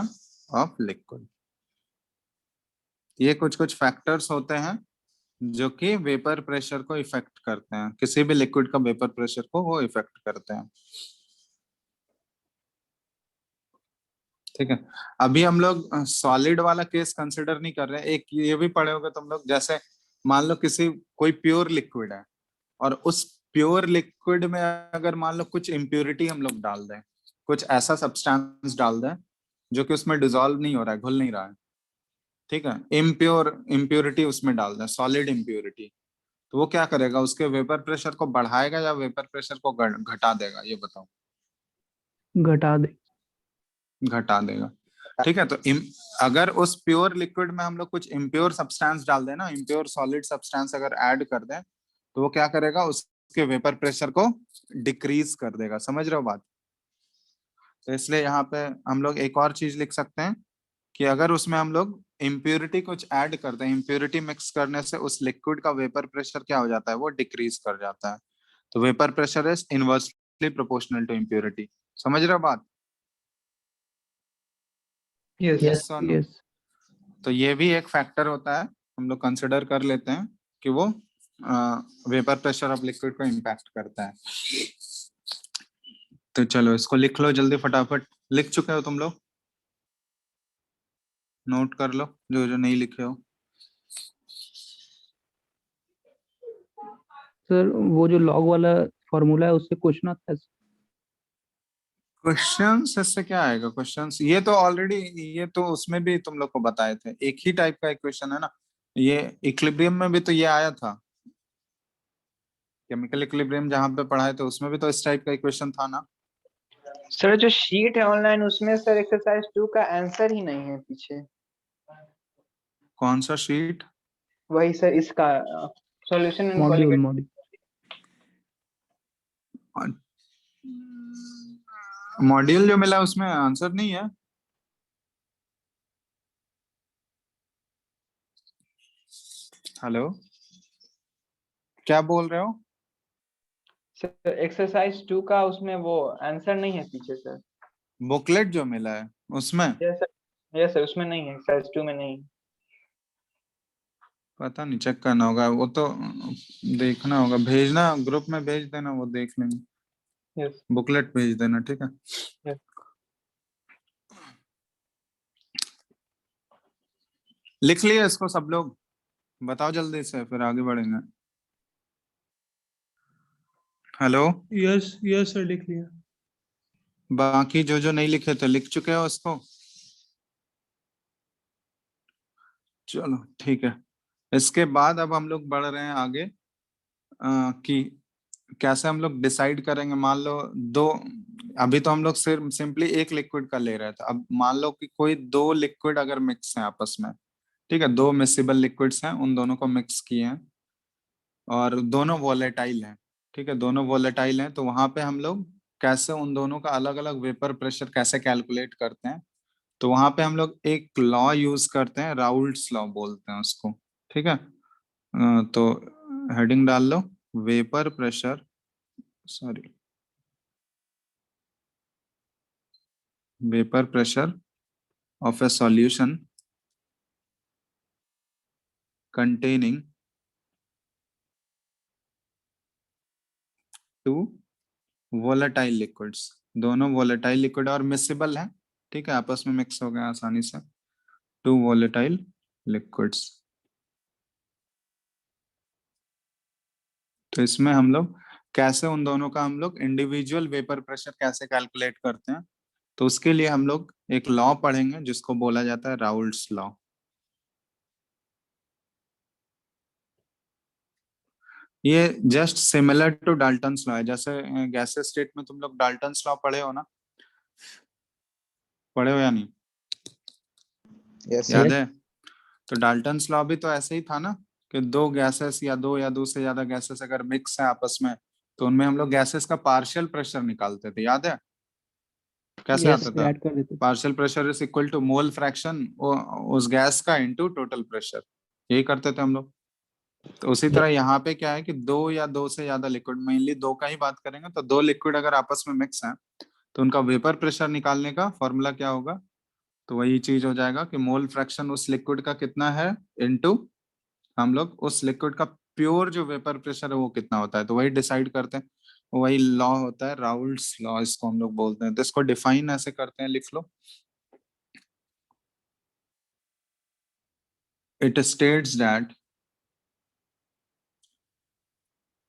of liquid. ये कुछ कुछ फैक्टर्स होते हैं जो कि वेपर प्रेशर को इफेक्ट करते हैं, किसी भी लिक्विड का वेपर प्रेशर को वो इफेक्ट करते हैं। ठीक है, अभी हम लोग सॉलिड वाला केस कंसिडर नहीं कर रहे हैं। एक ये भी पढ़े होगे तुम लोग, जैसे मान लो कोई प्योर लिक्विड है और उस प्योर लिक्विड में अगर मान लो कुछ इम्प्योरिटी हम लोग डाल दें, कुछ ऐसा सब्सटेंस डाल दें जो कि उसमें डिसॉल्व नहीं हो रहा है, घुल नहीं रहा है, ठीक है, इम्प्योरिटी उसमें डाल दें, सॉलिड इम्प्योरिटी, तो वो क्या करेगा, उसके वेपर प्रेशर को बढ़ाएगा या वेपर प्रेशर को घटा देगा, ये बताओ। घटा दे। घटा देगा। ठीक है, तो अगर उस प्योर लिक्विड में हम लोग कुछ इम्प्योर सब्सटेंस डाल दें ना, इम्प्योर सॉलिड सब्सटेंस अगर ऐड कर दें तो वो क्या करेगा, उसके वेपर प्रेशर को डिक्रीज कर देगा। समझ रहे हो बात? तो इसलिए यहाँ पे हम लोग एक और चीज लिख सकते हैं कि अगर उसमें हम लोग इम्प्योरिटी कुछ ऐड कर दें, इम्प्योरिटी मिक्स करने से उस लिक्विड का वेपर प्रेशर क्या हो जाता है, वो डिक्रीज कर जाता है। तो vapour pressure is inversely proportional to impurity. समझ रहे हो बात? Yes. Yes Yes or no? Yes. तो ये भी एक फैक्टर होता है, हम लोग कंसिडर कर लेते हैं कि वो वेपर प्रेशर ऑफ लिक्विड को इम्पैक्ट करता है। तो चलो इसको लिख लो जल्दी, फटाफट। लिख चुके हो तुम लोग? नोट कर लो जो जो नहीं लिखे हो। सर वो जो लॉग वाला फॉर्मूला है उससे कुछ ना था। क्वेश्चंस इससे क्या आएगा, क्वेश्चंस ये तो ऑलरेडी, ये तो उसमें भी तुम लोग को बताए थे, एक ही टाइप का इक्वेशन है ना ये। इक्विलिब्रियम में भी तो ये आया था, केमिकल इक्विलिब्रियम जहां पे पढ़ाए थे उसमें भी तो इस टाइप का इक्वेशन था ना। सर जो शीट है ऑनलाइन उसमें सर एक्सरसाइज 2 का आंसर ही नहीं है पीछे। कौन सा शीट? वही सर इसका solution in module quality. Module module जो मिला उसमें आंसर नहीं है। हेलो, क्या बोल रहे हो? सर एक्सरसाइज 2 का उसमें वो आंसर नहीं है पीछे सर। बुकलेट जो मिला है उसमें? यस सर उसमें नहीं है, एक्सरसाइज 2 में नहीं है। पता नहीं, चेक करना होगा वो तो, देखना होगा, भेजना ग्रुप में भेज देना, वो देख लेंगे। यस बुकलेट भेज देना, ठीक है। यस। लिख लिया इसको सब लोग? बताओ जल्दी से फिर आगे बढ़ेंगे। हेलो, यस यस सर लिख लिया। बाकी जो जो नहीं लिखे थे लिख चुके हो इसको? चलो ठीक है। इसके बाद अब हम लोग बढ़ रहे हैं आगे, कि कैसे हम लोग डिसाइड करेंगे। मान लो दो, अभी तो हम लोग सिर्फ सिंपली एक लिक्विड का ले रहे थे, अब मान लो कि कोई दो लिक्विड अगर मिक्स हैं आपस में, ठीक है, दो मिक्सिबल लिक्विड्स हैं, उन दोनों को मिक्स किए हैं और दोनों वोलेटाइल हैं, ठीक है, दोनों वोलेटाइल हैं, तो वहां पे हम लोग कैसे उन दोनों का अलग अलग वेपर प्रेशर कैसे कैलकुलेट करते हैं, तो वहां पे हम लोग एक लॉ यूज करते हैं, राउल्ट्स लॉ बोलते हैं उसको, ठीक है। तो हेडिंग डाल लो, vapour pressure, sorry, vapour pressure of a solution containing two volatile liquids। दोनों volatile liquid और miscible है, ठीक है, आपस में मिक्स हो गए आसानी से, two volatile liquids। तो इसमें हम लोग कैसे उन दोनों का हम लोग इंडिविजुअल वेपर प्रेशर कैसे कैलकुलेट करते हैं, तो उसके लिए हम लोग एक लॉ पढ़ेंगे जिसको बोला जाता है राउल्ट्स लॉ। ये just similar to Dalton's law है, जैसे गैसेस स्टेट में तुम लोग डाल्टन्स लॉ पढ़े हो ना, पढ़े हो या नहीं? यस याद है? तो डाल्टन्स लॉ भी तो ऐसे ही था ना, कि दो गैसेस या दो से ज्यादा गैसेस अगर मिक्स है आपस में, तो उनमें हम लोग गैसेस का पार्शियल प्रेशर निकालते थे, याद है कैसे Yes. आता था? ऐड कर देते। Partial pressure is equal to mole fraction उस गैस का इनटू टोटल प्रेशर, यही करते थे हम लोग। तो उसी तरह Yes. यहाँ पे क्या है कि दो से ज्यादा लिक्विड, मेनली दो का ही बात करेंगे, तो दो लिक्विड अगर आपस में मिक्स है तो उनका वेपर प्रेशर निकालने का फॉर्मूला क्या होगा? तो वही चीज हो जाएगा कि मोल फ्रैक्शन उस लिक्विड का कितना है इनटू हम लोग उस लिक्विड का प्योर जो वेपर प्रेशर है वो कितना होता है, तो वही डिसाइड करते हैं। वही लॉ होता है, राउल्ट्स लॉ इसको हम लोग बोलते हैं। तो इसको डिफाइन ऐसे करते हैं, लिख लो। It states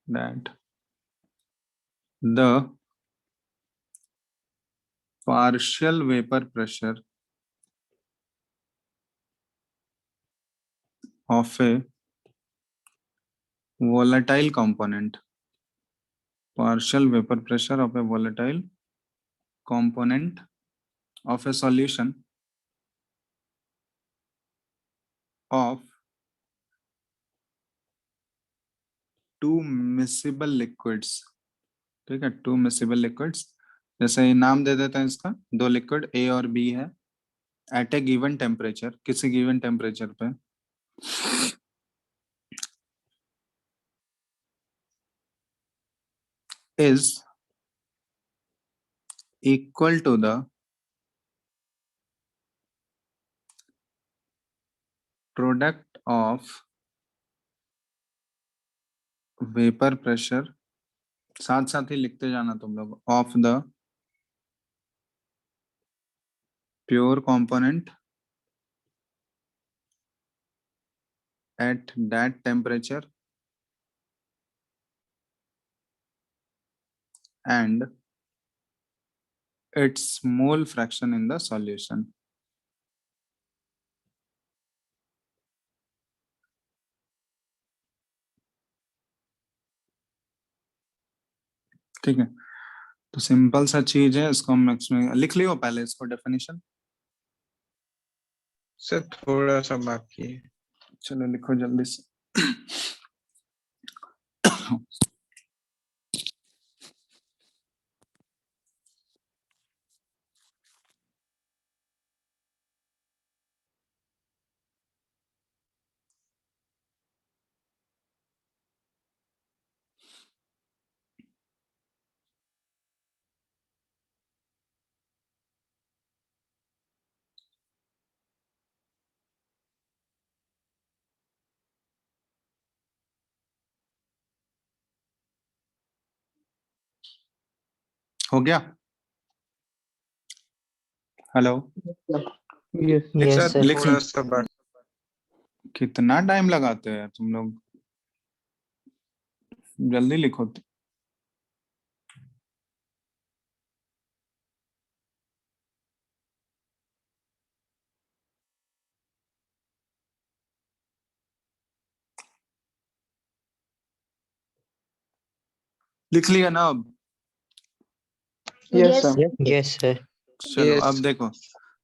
that the partial vapor pressure of a volatile component, partial vapor pressure of a volatile component of a solution of two miscible liquids, ठीक है, टू मिसिबल लिक्विड्स। जैसे ये नाम दे देते हैं इसका, दो लिक्विड ए और बी है, एट ए गिवन टेम्परेचर, किसी गिवन टेम्परेचर पे is equal to the product of vapor pressure, साथ साथ ही लिखते जाना तुम लोग, of the pure component at that temperature and its mole fraction in the solution। ठीक है, तो सिंपल सा चीज है, इसको हम में लिख लियो पहले इसको डेफिनेशन। सर थोड़ा सा बाकी है। चलो लिखो जल्दी से। हो गया? Hello, yes. लिख Yes, सर, sir. लिख थोड़ा सा बाकी। कितना टाइम लगाते हो यार तुम लोग, जल्दी लिखो। लिख लिया ना अब? Yes Yes, sir. Yes, sir. चलो Yes. अब देखो,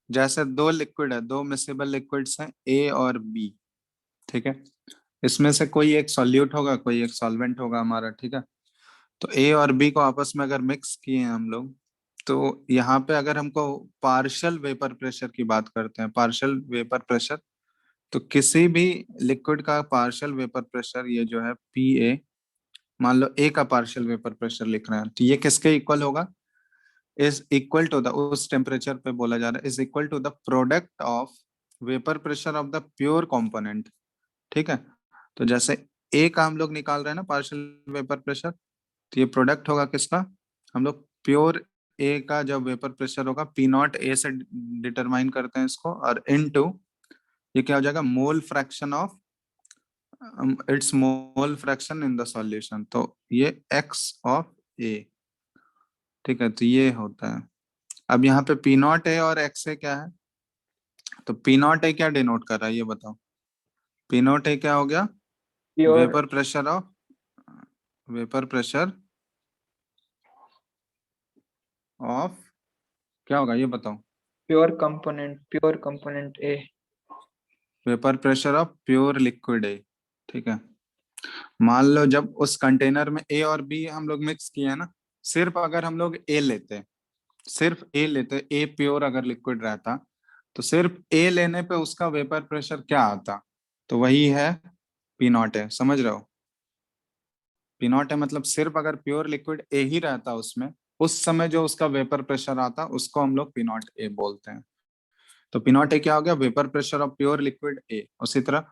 जैसे दो लिक्विड है, दो मिसिबल लिक्विड्स हैं ए और बी, ठीक है, इसमें से कोई एक सॉल्यूट होगा, कोई एक सॉल्वेंट होगा हमारा, ठीक है। तो ए और बी को आपस में अगर मिक्स किए हैं हम लोग, तो यहाँ पे अगर हमको पार्शियल वेपर प्रेशर की बात करते हैं, पार्शियल वेपर प्रेशर, तो किसी भी लिक्विड का पार्शियल वेपर प्रेशर ये जो है पी ए, मान लो ए का पार्शियल वेपर प्रेशर लिख रहे हैं, तो ये किसके इक्वल होगा? इज इक्वल टू द, उस टेम्परेचर पे बोला जा रहा है, is equal to the product of vapour pressure of the pure component, ठीक है। तो जैसे ए का हम लोग निकाल रहे हैं ना पार्शियल वेपर प्रेशर, तो ये प्रोडक्ट होगा किसका? हम लोग प्योर ए का जब वेपर प्रेशर होगा, पी नॉट ए से डिटरमाइन करते हैं इसको, और इनटू ये क्या हो जाएगा? मोल fraction of its mole fraction in the solution, तो ये एक्स ऑफ ए, ठीक है। तो ये होता है। अब यहाँ पे पी नॉट ए और एक्स ए क्या है? तो पी नॉट ए क्या डिनोट कर रहा है ये बताओ? पी नॉट ए क्या हो गया? Pure vapour pressure of, vapour pressure of, क्या होगा ये बताओ? Pure component A. Vapour pressure of pure liquid A, ठीक है। मान लो जब उस कंटेनर में ए और बी हम लोग मिक्स किए हैं ना, सिर्फ अगर हम लोग ए लेते, सिर्फ ए लेते, ए प्योर अगर लिक्विड रहता, तो सिर्फ ए लेने पे उसका वेपर प्रेशर क्या आता, तो वही है पी नॉट है। समझ रहे हो? पी नॉट है मतलब सिर्फ अगर प्योर लिक्विड ए ही रहता उसमें, उस समय जो उसका वेपर प्रेशर आता उसको हम लोग पी नॉट ए बोलते हैं। तो पी नॉट ए क्या हो गया? Vapour pressure of pure liquid A. उसी तरह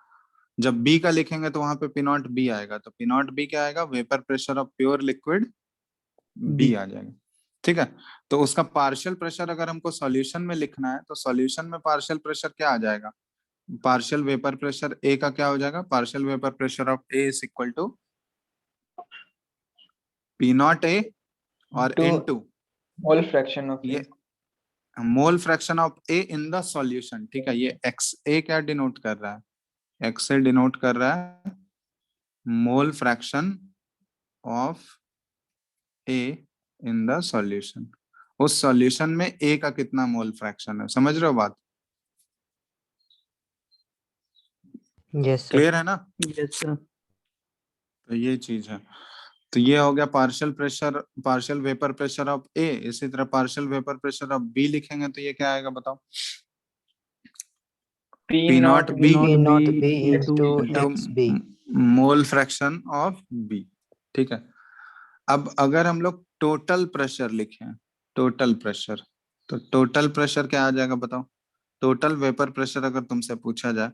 जब बी का लिखेंगे तो वहां पे पी नॉट बी आएगा, तो पी नॉट बी क्या आएगा? Vapour pressure of pure liquid B B. आ जाएगा। ठीक है। तो उसका पार्शियल प्रेशर अगर हमको सॉल्यूशन में लिखना है तो सॉल्यूशन में पार्शियल प्रेशर क्या आ जाएगा? पार्शियल वेपर प्रेशर ए का क्या हो जाएगा? Partial vapour pressure of A is equal to P not A और to into mole fraction of ये mole fraction of A in the solution. ठीक है। ये एक्स ए क्या डिनोट कर रहा है? एक्स से डिनोट कर रहा है मोल fraction of A in the solution. उस सॉल्यूशन में ए का कितना मोल फ्रैक्शन है? समझ रहे हो बात? Yes, sir. क्लियर है ना? Yes sir. तो ये चीज है। तो ये हो गया partial pressure, partial vapour pressure of A. इसी तरह partial vapour pressure of B लिखेंगे तो ये क्या आएगा बताओ? P not B P naught B into into X। XB. Mole fraction of B. ठीक है। अब अगर हम लोग टोटल प्रेशर लिखें, टोटल प्रेशर, तो टोटल प्रेशर क्या आ जाएगा बताओ? टोटल वेपर प्रेशर अगर तुमसे पूछा जाए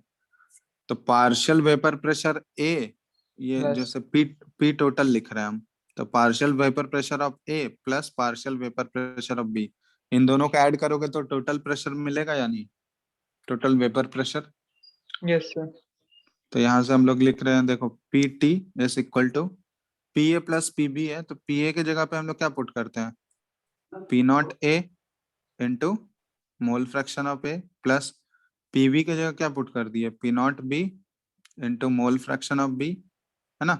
तो पार्शियल वेपर प्रेशर ए, ये प्लस जैसे पी पी टोटल लिख रहे हैं हम, तो partial vapour pressure of A plus partial vapour pressure of B, इन दोनों को ऐड करोगे तो टोटल प्रेशर मिलेगा या नहीं? Total vapour pressure. Yes sir तो यहाँ से हम लोग लिख रहे हैं, देखो P T is equal to P A plus P B है, तो पी ए की जगह पे हम लोग क्या पुट करते हैं? P not A into mole fraction of A plus P B की जगह क्या पुट कर दिए? P not B into mole fraction of B, है ना?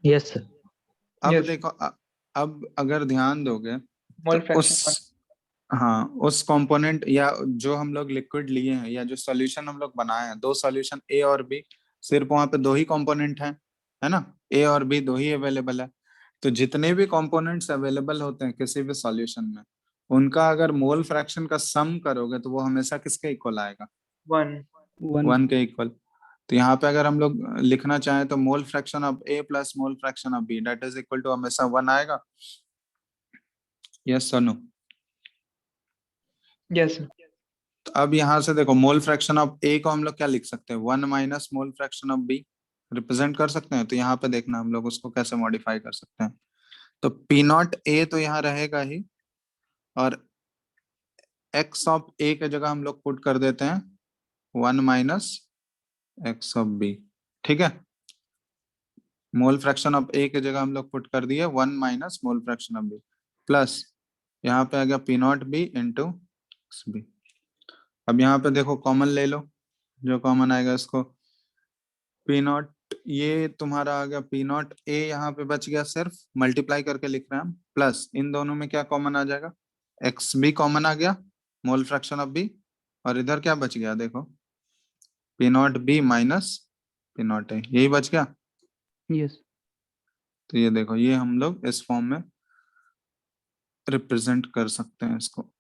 Yes, sir. अब यस देखो अब अगर ध्यान दोगे मोल तो फ्रैक्शन हाँ उस कंपोनेंट या जो हम लोग लिक्विड लिए हैं या जो सॉल्यूशन हम लोग बनाए हैं, दो सॉल्यूशन ए और बी, सिर्फ वहां पे दो ही कंपोनेंट हैं, है ना? ए और बी दो ही अवेलेबल है। तो जितने भी कंपोनेंट्स अवेलेबल होते हैं किसी भी सॉल्यूशन में, उनका अगर मोल फ्रैक्शन का सम करोगे तो वो हमेशा किसके इक्वल आएगा? One one. वन के इक्वल। तो यहाँ पे अगर हम लोग लिखना चाहें तो mole fraction of A plus mole fraction of B that is equal to हमेशा वन आएगा। Yes sir no? यस तो अब यहाँ से देखो मोल फ्रैक्शन ऑफ ए को हम लोग क्या लिख सकते हैं? One minus mole fraction of B represent कर सकते हैं। तो यहाँ पे देखना हम लोग उसको कैसे मॉडिफाई कर सकते हैं। तो पी नॉट ए तो यहाँ रहेगा ही, और एक्स ऑफ ए के जगह हम लोग पुट कर देते हैं one minus X of B. ठीक है। मोल फ्रैक्शन ऑफ ए के जगह हम लोग पुट कर दिए one minus mole fraction of B plus यहाँ पे आ गया P not B into B. अब यहाँ पे देखो कॉमन ले लो, जो कॉमन आएगा इसको पी नॉट, ये तुम्हारा आ गया पी नॉट ए, यहाँ पे बच गया सिर्फ मल्टीप्लाई करके लिख रहे हैं हम, प्लस इन दोनों में क्या कॉमन आ जाएगा? एक्स बी कॉमन आ गया, मोल फ्रैक्शन ऑफ बी, और इधर क्या बच गया देखो P not be minus P not a, यही बच गया। यस। तो ये देखो ये हम लोग इस फॉर्म में रिप्रेजेंट कर सकते हैं इसको।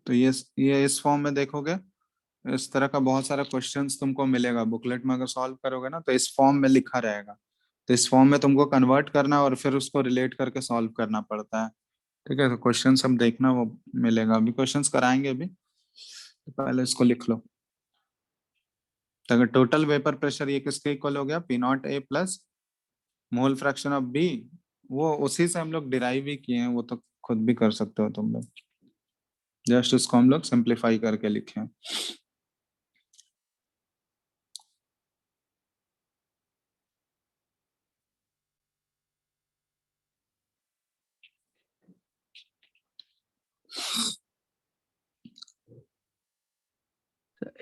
तो ये इस फॉर्म में देखोगे, इस तरह का बहुत सारा क्वेश्चंस तुमको मिलेगा बुकलेट में, अगर सॉल्व करोगे ना तो इस फॉर्म में लिखा रहेगा। तो इस फॉर्म में तुमको कन्वर्ट करना और फिर उसको रिलेट करके सॉल्व करना पड़ता है। ठीक है। तो क्वेश्चन हम देखना वो मिलेगा, अभी क्वेश्चंस कराएंगे अभी, तो पहले इसको लिख लो। तो अगर टोटल वेपर प्रेशर ये किसके इक्वल हो गया? P not A plus mole fraction of B, वो उसी से हम लोग डिराइव ही किए हैं, वो तो खुद भी कर सकते हो तुम लोग, जस्ट उसको हम लोग सिंप्लीफाई करके लिखे हैं।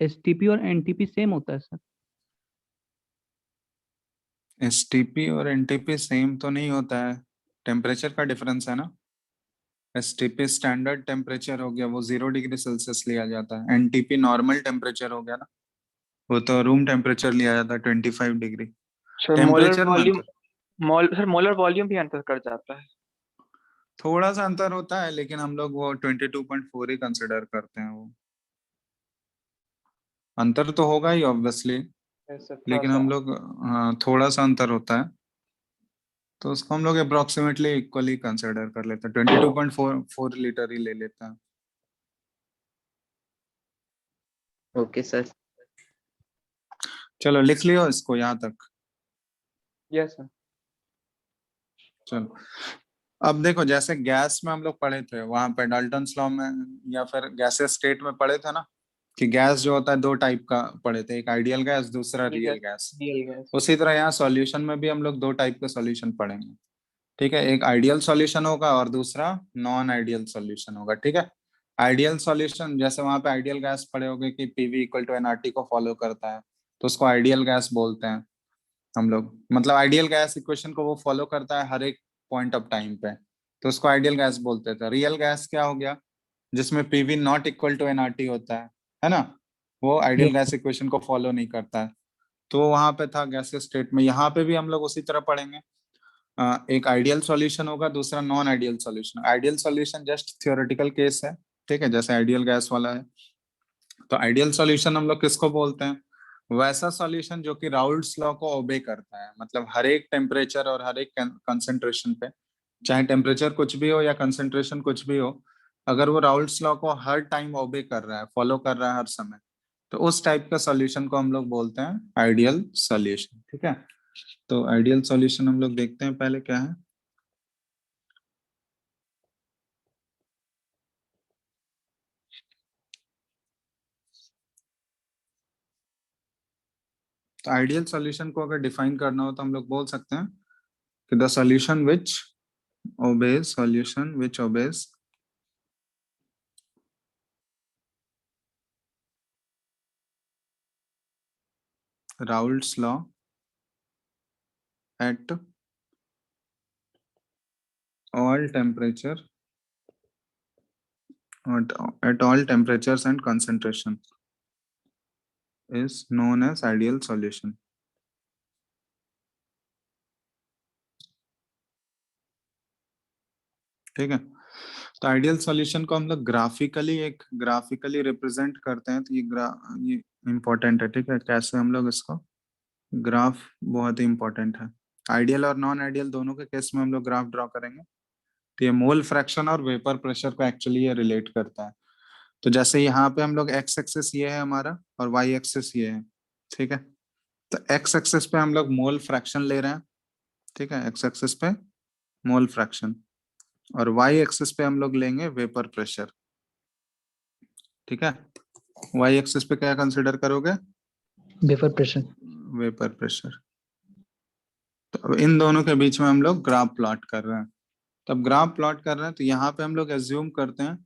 एसटीपी और एनटीपी सेम होता है सर? एसटीपी और एनटीपी सेम तो नहीं होता है, टेम्परेचर का डिफरेंस है ना। एसटीपी स्टैंडर्ड टेम्परेचर हो गया, वो 0 डिग्री सेल्सियस लिया जाता है। एनटीपी नॉर्मल टेम्परेचर हो गया ना, वो तो रूम टेम्परेचर लिया जाता है 25 डिग्री। सर मोलर टेम्परेचर में वॉल्यूम, अंतर, सर मोलर वॉल्यूम भी अंतर कर जाता है। थोड़ा सा अंतर होता है, लेकिन हम लोग वो 22.4 ही कंसिडर करते हैं। वो अंतर तो होगा ही ऑब्वियसली, सर थोड़ा लेकिन सा। हम लोग, हाँ थोड़ा सा अंतर होता है, तो उसको हम लोग अप्रोक्सीमेटली इक्वली कंसिडर कर लेते हैं, 22.4 लीटर ही ले लेते हैं। Okay sir. चलो लिख लियो इसको यहाँ तक। Yes sir. चलो अब देखो, जैसे गैस में हम लोग पढ़े थे वहां पे डाल्टन्स लॉ में, या फिर गैसेस स्टेट में पढ़े थे ना, कि गैस जो होता है दो टाइप का पढ़े थे, एक आइडियल गैस, दूसरा रियल गैस। Real gas. उसी तरह यहाँ सॉल्यूशन में भी हम लोग दो टाइप के सॉल्यूशन पढ़ेंगे। ठीक है, एक आइडियल सॉल्यूशन होगा और दूसरा नॉन आइडियल सॉल्यूशन होगा। ठीक है, आइडियल सॉल्यूशन जैसे वहां पे आइडियल गैस पढ़े होगे कि पीवी इक्वल टू एनआरटी को फॉलो करता है, तो उसको आइडियल गैस बोलते हैं हम लोग। मतलब आइडियल गैस इक्वेशन को वो फॉलो करता है हर एक पॉइंट ऑफ टाइम पे, तो उसको आइडियल गैस बोलते थे। रियल गैस क्या हो गया, जिसमें PV not equal to nRT होता है ना, वो आइडियल गैस इक्वेशन को फॉलो नहीं करता है। तो वहां पे था गैसेस स्टेट में। यहाँ पे भी हम लोग उसी तरह पढ़ेंगे। एक आइडियल सॉल्यूशन होगा, दूसरा non ideal solution. Ideal solution just theoretical case है, ठीक है, जैसे आइडियल गैस वाला है। तो आइडियल सॉल्यूशन हम लोग किसको बोलते हैं, वैसा सॉल्यूशन जो कि राउल्ट्स लॉ को ओबे करता है। मतलब हर एक टेम्परेचर और हर एक कंसंट्रेशन पे, चाहे टेम्परेचर कुछ भी हो या कंसंट्रेशन कुछ भी हो, अगर वो राउल्ट्स लॉ को हर टाइम ओबे कर रहा है, फॉलो कर रहा है हर समय, तो उस टाइप का सॉल्यूशन को हम लोग बोलते हैं आइडियल सॉल्यूशन। ठीक है, तो आइडियल सॉल्यूशन हम लोग देखते हैं पहले क्या है। तो आइडियल सॉल्यूशन को अगर डिफाइन करना हो तो हम लोग बोल सकते हैं कि the solution which obeys Raoult's law at all temperature at all temperatures and concentration is known as ideal solution. ठीक है, तो आइडियल सॉल्यूशन को हम लोग ग्राफिकली रिप्रेजेंट करते हैं। तो ये इम्पोर्टेंट है। ठीक है, कैसे हम लोग इसको, ग्राफ बहुत ही इंपॉर्टेंट है। आइडियल और नॉन आइडियल दोनों के केस में हम लोग ग्राफ ड्रॉ करेंगे। तो ये मोल फ्रैक्शन और वेपर प्रेशर को एक्चुअली ये रिलेट करता है। तो जैसे यहाँ पे हम लोग एक्स एक्सिस ये है हमारा और वाई एक्सिस ये है। ठीक है, तो एक्स एक्सिस पे हम लोग मोल फ्रैक्शन ले रहे हैं। ठीक है, एक्स एक्सिस पे मोल फ्रैक्शन, और वाई एक्सिस पे हम लोग लेंगे वेपर प्रेशर। ठीक है, वाई एक्सिस पे क्या कंसिडर करोगे, वेपर प्रेशर। Vapour pressure. तो अब इन दोनों के बीच में हम लोग ग्राफ प्लॉट कर रहे हैं। तब ग्राफ प्लॉट कर रहे हैं तो यहाँ पे हम लोग एज्यूम करते हैं,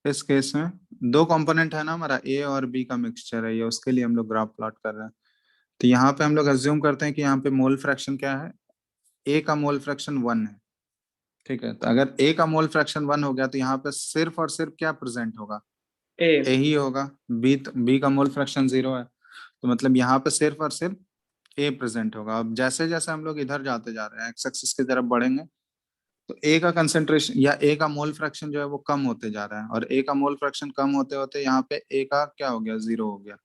इस केस में दो कंपोनेंट है ना हमारा, ए और बी का मिक्सचर है ये, उसके लिए हम लोग ग्राफ प्लॉट कर रहे हैं। तो यहाँ पे हम लोग एज्यूम करते हैं कि यहाँ पे मोल फ्रैक्शन क्या है, ए का मोल फ्रैक्शन 1 है। ठीक है, तो अगर ए का मोल फ्रैक्शन 1 हो गया तो यहाँ पे सिर्फ और सिर्फ क्या प्रेजेंट होगा, ए। ए ही होगा। बी का मोल फ्रैक्शन 0 है, तो मतलब यहाँ पे सिर्फ और सिर्फ ए प्रेजेंट होगा। अब जैसे जैसे हम लोग इधर जाते जा रहे हैं, एक्स एक्सिस की तरफ बढ़ेंगे, तो ए का कंसेंट्रेशन या ए का मोल फ्रैक्शन जो है वो कम होते जा रहा है, और ए का मोल फ्रैक्शन कम होते होते यहाँ पे ए का क्या हो गया, 0 हो गया।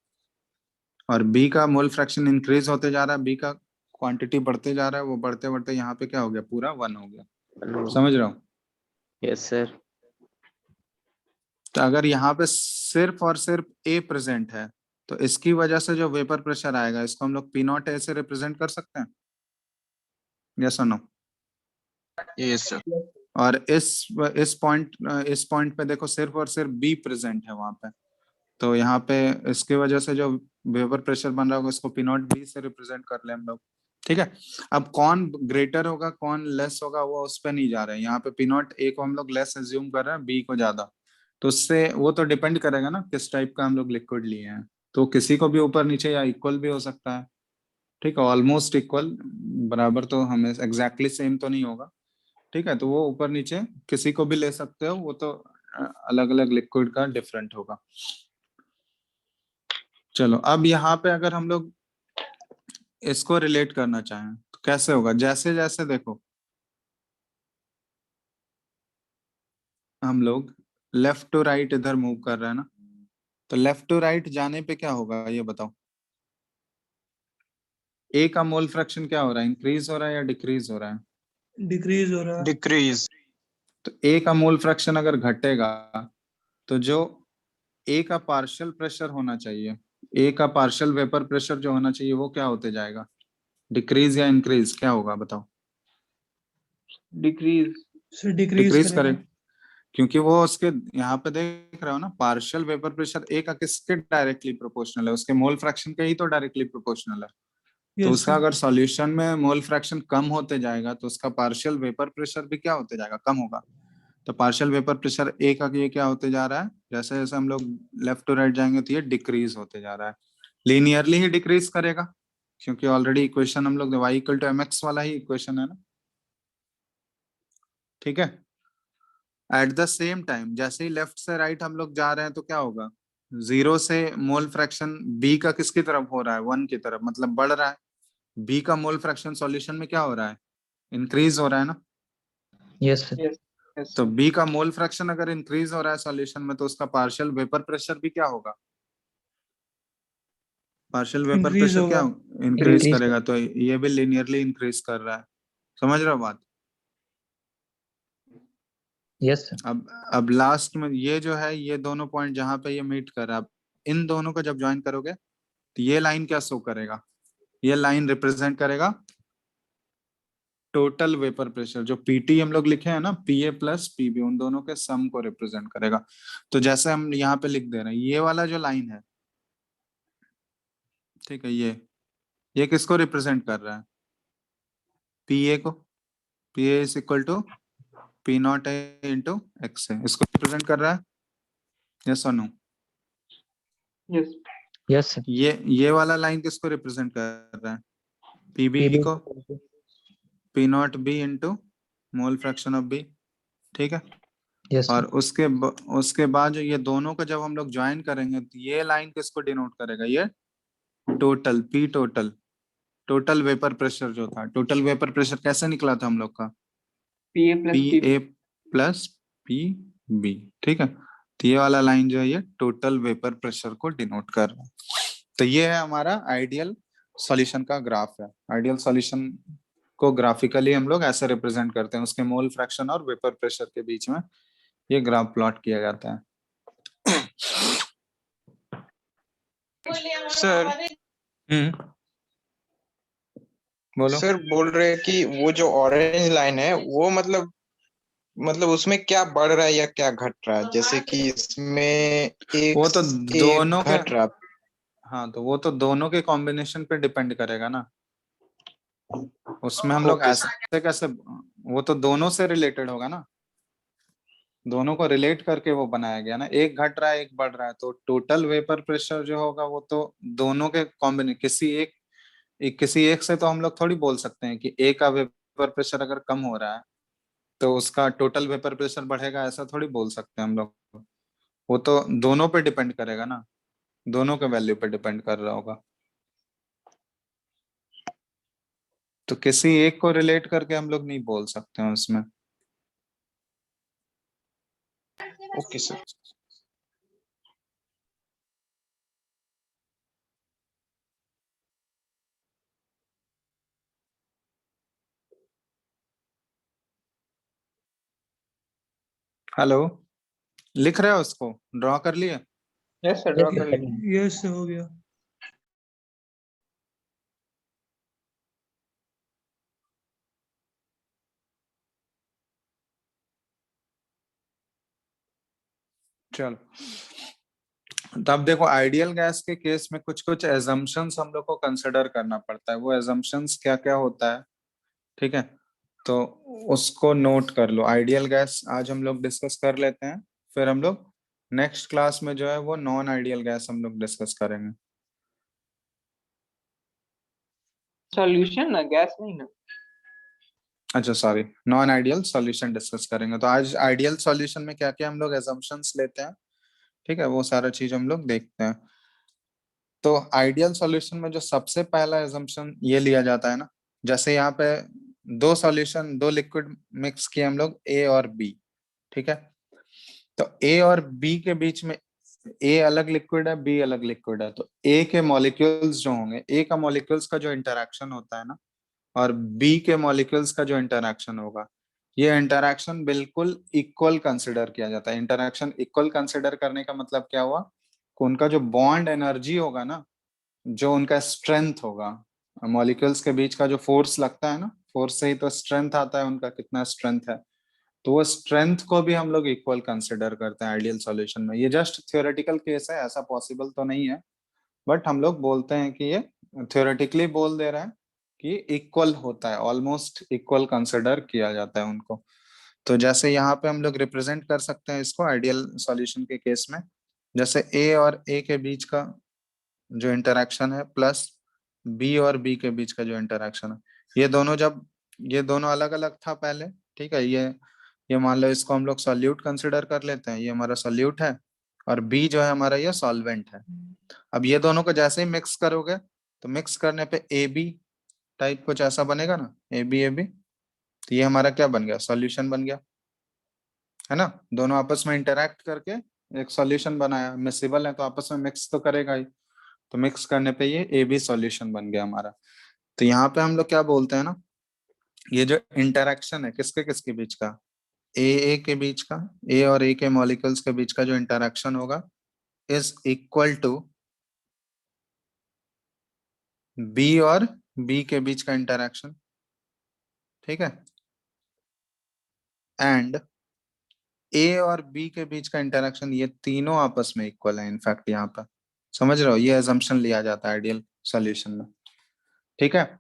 और बी का मोल फ्रैक्शन इंक्रीज होते जा रहा है, बी का क्वांटिटी बढ़ते जा रहा है, वो बढ़ते बढ़ते यहाँ पे क्या हो गया, पूरा 1 हो गया। समझ रहा हूँ। Yes sir. तो अगर यहाँ पे सिर्फ और सिर्फ ए प्रेजेंट है, तो इसकी वजह से जो वेपर प्रेशर आएगा, इसको हम लोग पी नॉट ए से रिप्रेजेंट कर सकते हैं, यस और नो। Yes sir. और इस पॉइंट पे देखो सिर्फ और सिर्फ बी प्रेजेंट है वहां पे, तो यहाँ पे इसकी वजह से जो वेपर प्रेशर बन रहा होगा, इसको पी नॉट बी से रिप्रेजेंट कर ले हम लोग। ठीक है, अब कौन ग्रेटर होगा कौन लेस होगा वो उस पर नहीं जा रहे हैं। यहाँ पे पी नॉट ए को हम लोग लेस एज्यूम कर रहे हैं, बी को ज्यादा। तो उससे वो तो डिपेंड करेगा ना किस टाइप का हम लोग लिक्विड लिए हैं, तो किसी को भी ऊपर नीचे या इक्वल भी हो सकता है। ठीक है, ऑलमोस्ट इक्वल, बराबर तो हमें एग्जैक्टली सेम तो नहीं होगा, ठीक है, तो वो ऊपर नीचे किसी को भी ले सकते हो, वो तो अलग अलग लिक्विड का डिफरेंट होगा। चलो अब यहाँ पे अगर हम लोग इसको रिलेट करना चाहें तो कैसे होगा, जैसे जैसे देखो हम लोग लेफ्ट टू राइट इधर मूव कर रहे हैं ना, तो लेफ्ट टू राइट जाने पे क्या होगा ये बताओ। ए का मोल फ्रैक्शन क्या हो रहा है, इंक्रीज हो रहा है या डिक्रीज हो रहा है? डिक्रीज हो रहा है। डिक्रीज। तो ए का मोल फ्रैक्शन अगर घटेगा तो जो ए का पार्शियल प्रेशर होना चाहिए, ए का पार्शियल वेपर प्रेशर जो होना चाहिए वो क्या होते जाएगा, डिक्रीज या इंक्रीज, क्या होगा बताओ? डिक्रीज। सर डिक्रीज डिक्रीज करेगा। करे, क्योंकि वो उसके यहाँ पे देख रहे हो ना, पार्शियल वेपर प्रेशर ए का किसके डायरेक्टली प्रोपोर्शनल है, उसके मोल फ्रैक्शन के ही तो डायरेक्टली प्रोपोर्शनल है। तो यस उसका सर। अगर सॉल्यूशन में मोल फ्रैक्शन कम होते जाएगा तो उसका पार्शियल वेपर प्रेशर भी क्या होते जाएगा, कम होगा। तो पार्शियल वेपर प्रेशर ए का ये क्या होते जा रहा है, जैसे जैसे हम लोग लेफ्ट टू राइट जाएंगे तो ये डिक्रीज होते जा रहा है, लीनियरली ही डिक्रीज करेगा, क्योंकि ऑलरेडी इक्वेशन हम लोग y इक्वल टू mx वाला ही इक्वेशन है ना। ठीक है, एट द सेम टाइम जैसे ही लेफ्ट से राइट हम लोग जा रहे हैं तो क्या होगा, जीरो से मोल फ्रैक्शन बी का किसकी तरफ हो रहा है, 1 की तरफ, मतलब बढ़ रहा है। बी का मोल फ्रैक्शन सॉल्यूशन में क्या हो रहा है, इंक्रीज हो रहा है ना। Yes sir. यस यस तो बी का मोल फ्रैक्शन अगर इंक्रीज हो रहा है सॉल्यूशन में तो उसका पार्शियल वेपर प्रेशर भी क्या होगा, पार्शियल वेपर इंक्रीज प्रेशर क्या होगा। इंक्रीज Increase करेगा, तो ये भी लिनियरली इंक्रीज कर रहा है। समझ रहे हो बात? Yes sir. अब लास्ट में ये जो है, ये दोनों पॉइंट जहां पे ये मीट कर रहा है, अब इन दोनों को जब ज्वाइन करोगे तो ये लाइन क्या शो करेगा, ये लाइन रिप्रेजेंट करेगा टोटल वेपर प्रेशर, जो पीटी हम लोग लिखे हैं ना, पीए प्लस पीबी, उन दोनों के सम को रिप्रेजेंट करेगा। तो जैसे हम यहाँ पे लिख दे रहे हैं, ये वाला जो लाइन है, ठीक है, ये किसको रिप्रेजेंट कर रहा है, पीए को। PA is equal to P not A into X है, इसको रिप्रेजेंट कर रहा है, यस और नो? Yes yes sir. ये वाला लाइन किसको रिप्रेजेंट कर रहा है, पीबी PB को, P not B into mole fraction of B. ठीक है, यस और सर। उसके बाद जो ये दोनों को जब हम लोग ज्वाइन करेंगे तो ये लाइन किसको डिनोट करेगा, ये total, P total, total vapour pressure जो था, टोटल वेपर प्रेशर कैसे निकला था हम लोग का, PA plus P P A plus P B. ठीक है, तो ये वाला लाइन जो है ये टोटल वेपर प्रेशर को डिनोट कर रहा है। तो ये है हमारा आइडियल सॉल्यूशन का ग्राफ है। आइडियल सॉल्यूशन को ग्राफिकली हम लोग ऐसे रिप्रेजेंट करते हैं, उसके मोल फ्रैक्शन और वेपर प्रेशर के बीच में ये ग्राफ प्लॉट किया जाता है। सर बोलो। सर बोल रहे हैं कि वो जो ऑरेंज लाइन है वो मतलब उसमें क्या बढ़ रहा है या क्या घट रहा है, जैसे कि इसमें एक वो तो एक दोनों घट के, रहा। हाँ तो वो तो दोनों के कॉम्बिनेशन पे डिपेंड करेगा ना, उसमें हम लोग ओके ऐसे कैसे, वो तो दोनों से रिलेटेड होगा ना, दोनों को रिलेट करके वो बनाया गया ना, एक घट रहा है एक बढ़ रहा है, तो टोटल वेपर प्रेशर जो होगा वो तो दोनों के कॉम्बिनेशन, किसी एक से तो हम लोग थोड़ी बोल सकते हैं कि ए का वेपर प्रेशर अगर कम हो रहा है तो उसका टोटल वेपर प्रेशर बढ़ेगा, ऐसा थोड़ी बोल सकते हैं हम लोग। वो तो दोनों पे डिपेंड करेगा ना, दोनों के वैल्यू पे डिपेंड कर रहा होगा, तो किसी एक को रिलेट करके हम लोग नहीं बोल सकते हैं उसमें। Okay sir. हेलो, लिख रहे हो उसको, ड्रॉ कर लिए? यस सर, ड्रॉ कर लीजिए। यस हो गया। चलो, तब देखो आइडियल गैस के केस में कुछ कुछ एजम्पशंस हम लोग को कंसिडर करना पड़ता है, वो एजम्पशंस क्या क्या होता है, ठीक है, तो उसको नोट कर लो। आइडियल गैस आज हम लोग डिस्कस कर लेते हैं, फिर हम लोग नेक्स्ट क्लास में जो है वो नॉन आइडियल गैस हम लोग डिस्कस करेंगे। सॉल्यूशन ना, गैस नहीं ना। अच्छा sorry, non ideal solution discuss करेंगे। तो आज आइडियल सॉल्यूशन में क्या क्या हम लोग एजम्पशंस लेते हैं, ठीक है, वो सारा चीज हम लोग देखते हैं। तो आइडियल सॉल्यूशन में जो सबसे पहला एजम्पशन ये लिया जाता है ना, जैसे यहाँ पे दो सॉल्यूशन, दो लिक्विड मिक्स किए हम लोग, ए और बी, ठीक है। तो ए और बी के बीच में, ए अलग लिक्विड है, बी अलग लिक्विड है, तो ए के मॉलिक्यूल्स जो होंगे, ए का मॉलिक्यूल्स का जो इंटरेक्शन होता है ना, और बी के मॉलिक्यूल्स का जो इंटरेक्शन होगा, ये इंटरेक्शन बिल्कुल इक्वल कंसिडर किया जाता है। इंटरेक्शन इक्वल कंसिडर करने का मतलब क्या हुआ कि उनका जो बॉन्ड एनर्जी होगा ना, जो उनका स्ट्रेंथ होगा, मॉलिक्यूल्स के बीच का जो फोर्स लगता है ना, फोर्स से ही तो स्ट्रेंथ आता है, उनका कितना स्ट्रेंथ है, तो वो स्ट्रेंथ को भी हम लोग इक्वल कंसिडर करते हैं आइडियल सॉल्यूशन में। ये जस्ट थियोरेटिकल केस है, ऐसा पॉसिबल तो नहीं है, बट हम लोग बोलते हैं कि ये थियोरेटिकली बोल दे रहा है कि इक्वल होता है, ऑलमोस्ट इक्वल कंसिडर किया जाता है उनको। तो जैसे यहाँ पे हम लोग रिप्रेजेंट कर सकते हैं इसको आइडियल सॉल्यूशन के केस में, जैसे ए और ए के बीच का जो इंटरेक्शन है प्लस बी और बी के बीच का जो इंटरेक्शन है, ये दोनों जब, ये दोनों अलग अलग था पहले, ठीक है, ये मान लो इसको हम लोग सॉल्यूट कंसिडर कर लेते हैं, ये हमारा सॉल्यूट है, और बी जो है हमारा ये सॉल्वेंट है। अब ये दोनों को जैसे ही मिक्स करोगे, तो मिक्स करने पे ए बी टाइप कुछ ऐसा बनेगा ना, ए बी, तो ये हमारा क्या बन गया, सॉल्यूशन बन गया, है ना। दोनों आपस में इंटरेक्ट करके एक सॉल्यूशन बनाया, मिक्सिबल है तो आपस में मिक्स तो करेगा ही, तो मिक्स करने पे ये ए बी सॉल्यूशन बन गया हमारा। तो यहाँ पे हम लोग क्या बोलते हैं ना, ये जो इंटरेक्शन है किसके किसके बीच का, ए के बीच का, ए और ए के मॉलिक्यूल्स के बीच का जो इंटरेक्शन होगा इज इक्वल टू बी और बी के बीच का इंटरेक्शन, ठीक है, एंड ए और बी के बीच का इंटरेक्शन, ये तीनों आपस में इक्वल है। इनफैक्ट यहाँ पर समझ रहे हो, ये अजम्पशन लिया जाता है आइडियल सॉल्यूशन में, ठीक है।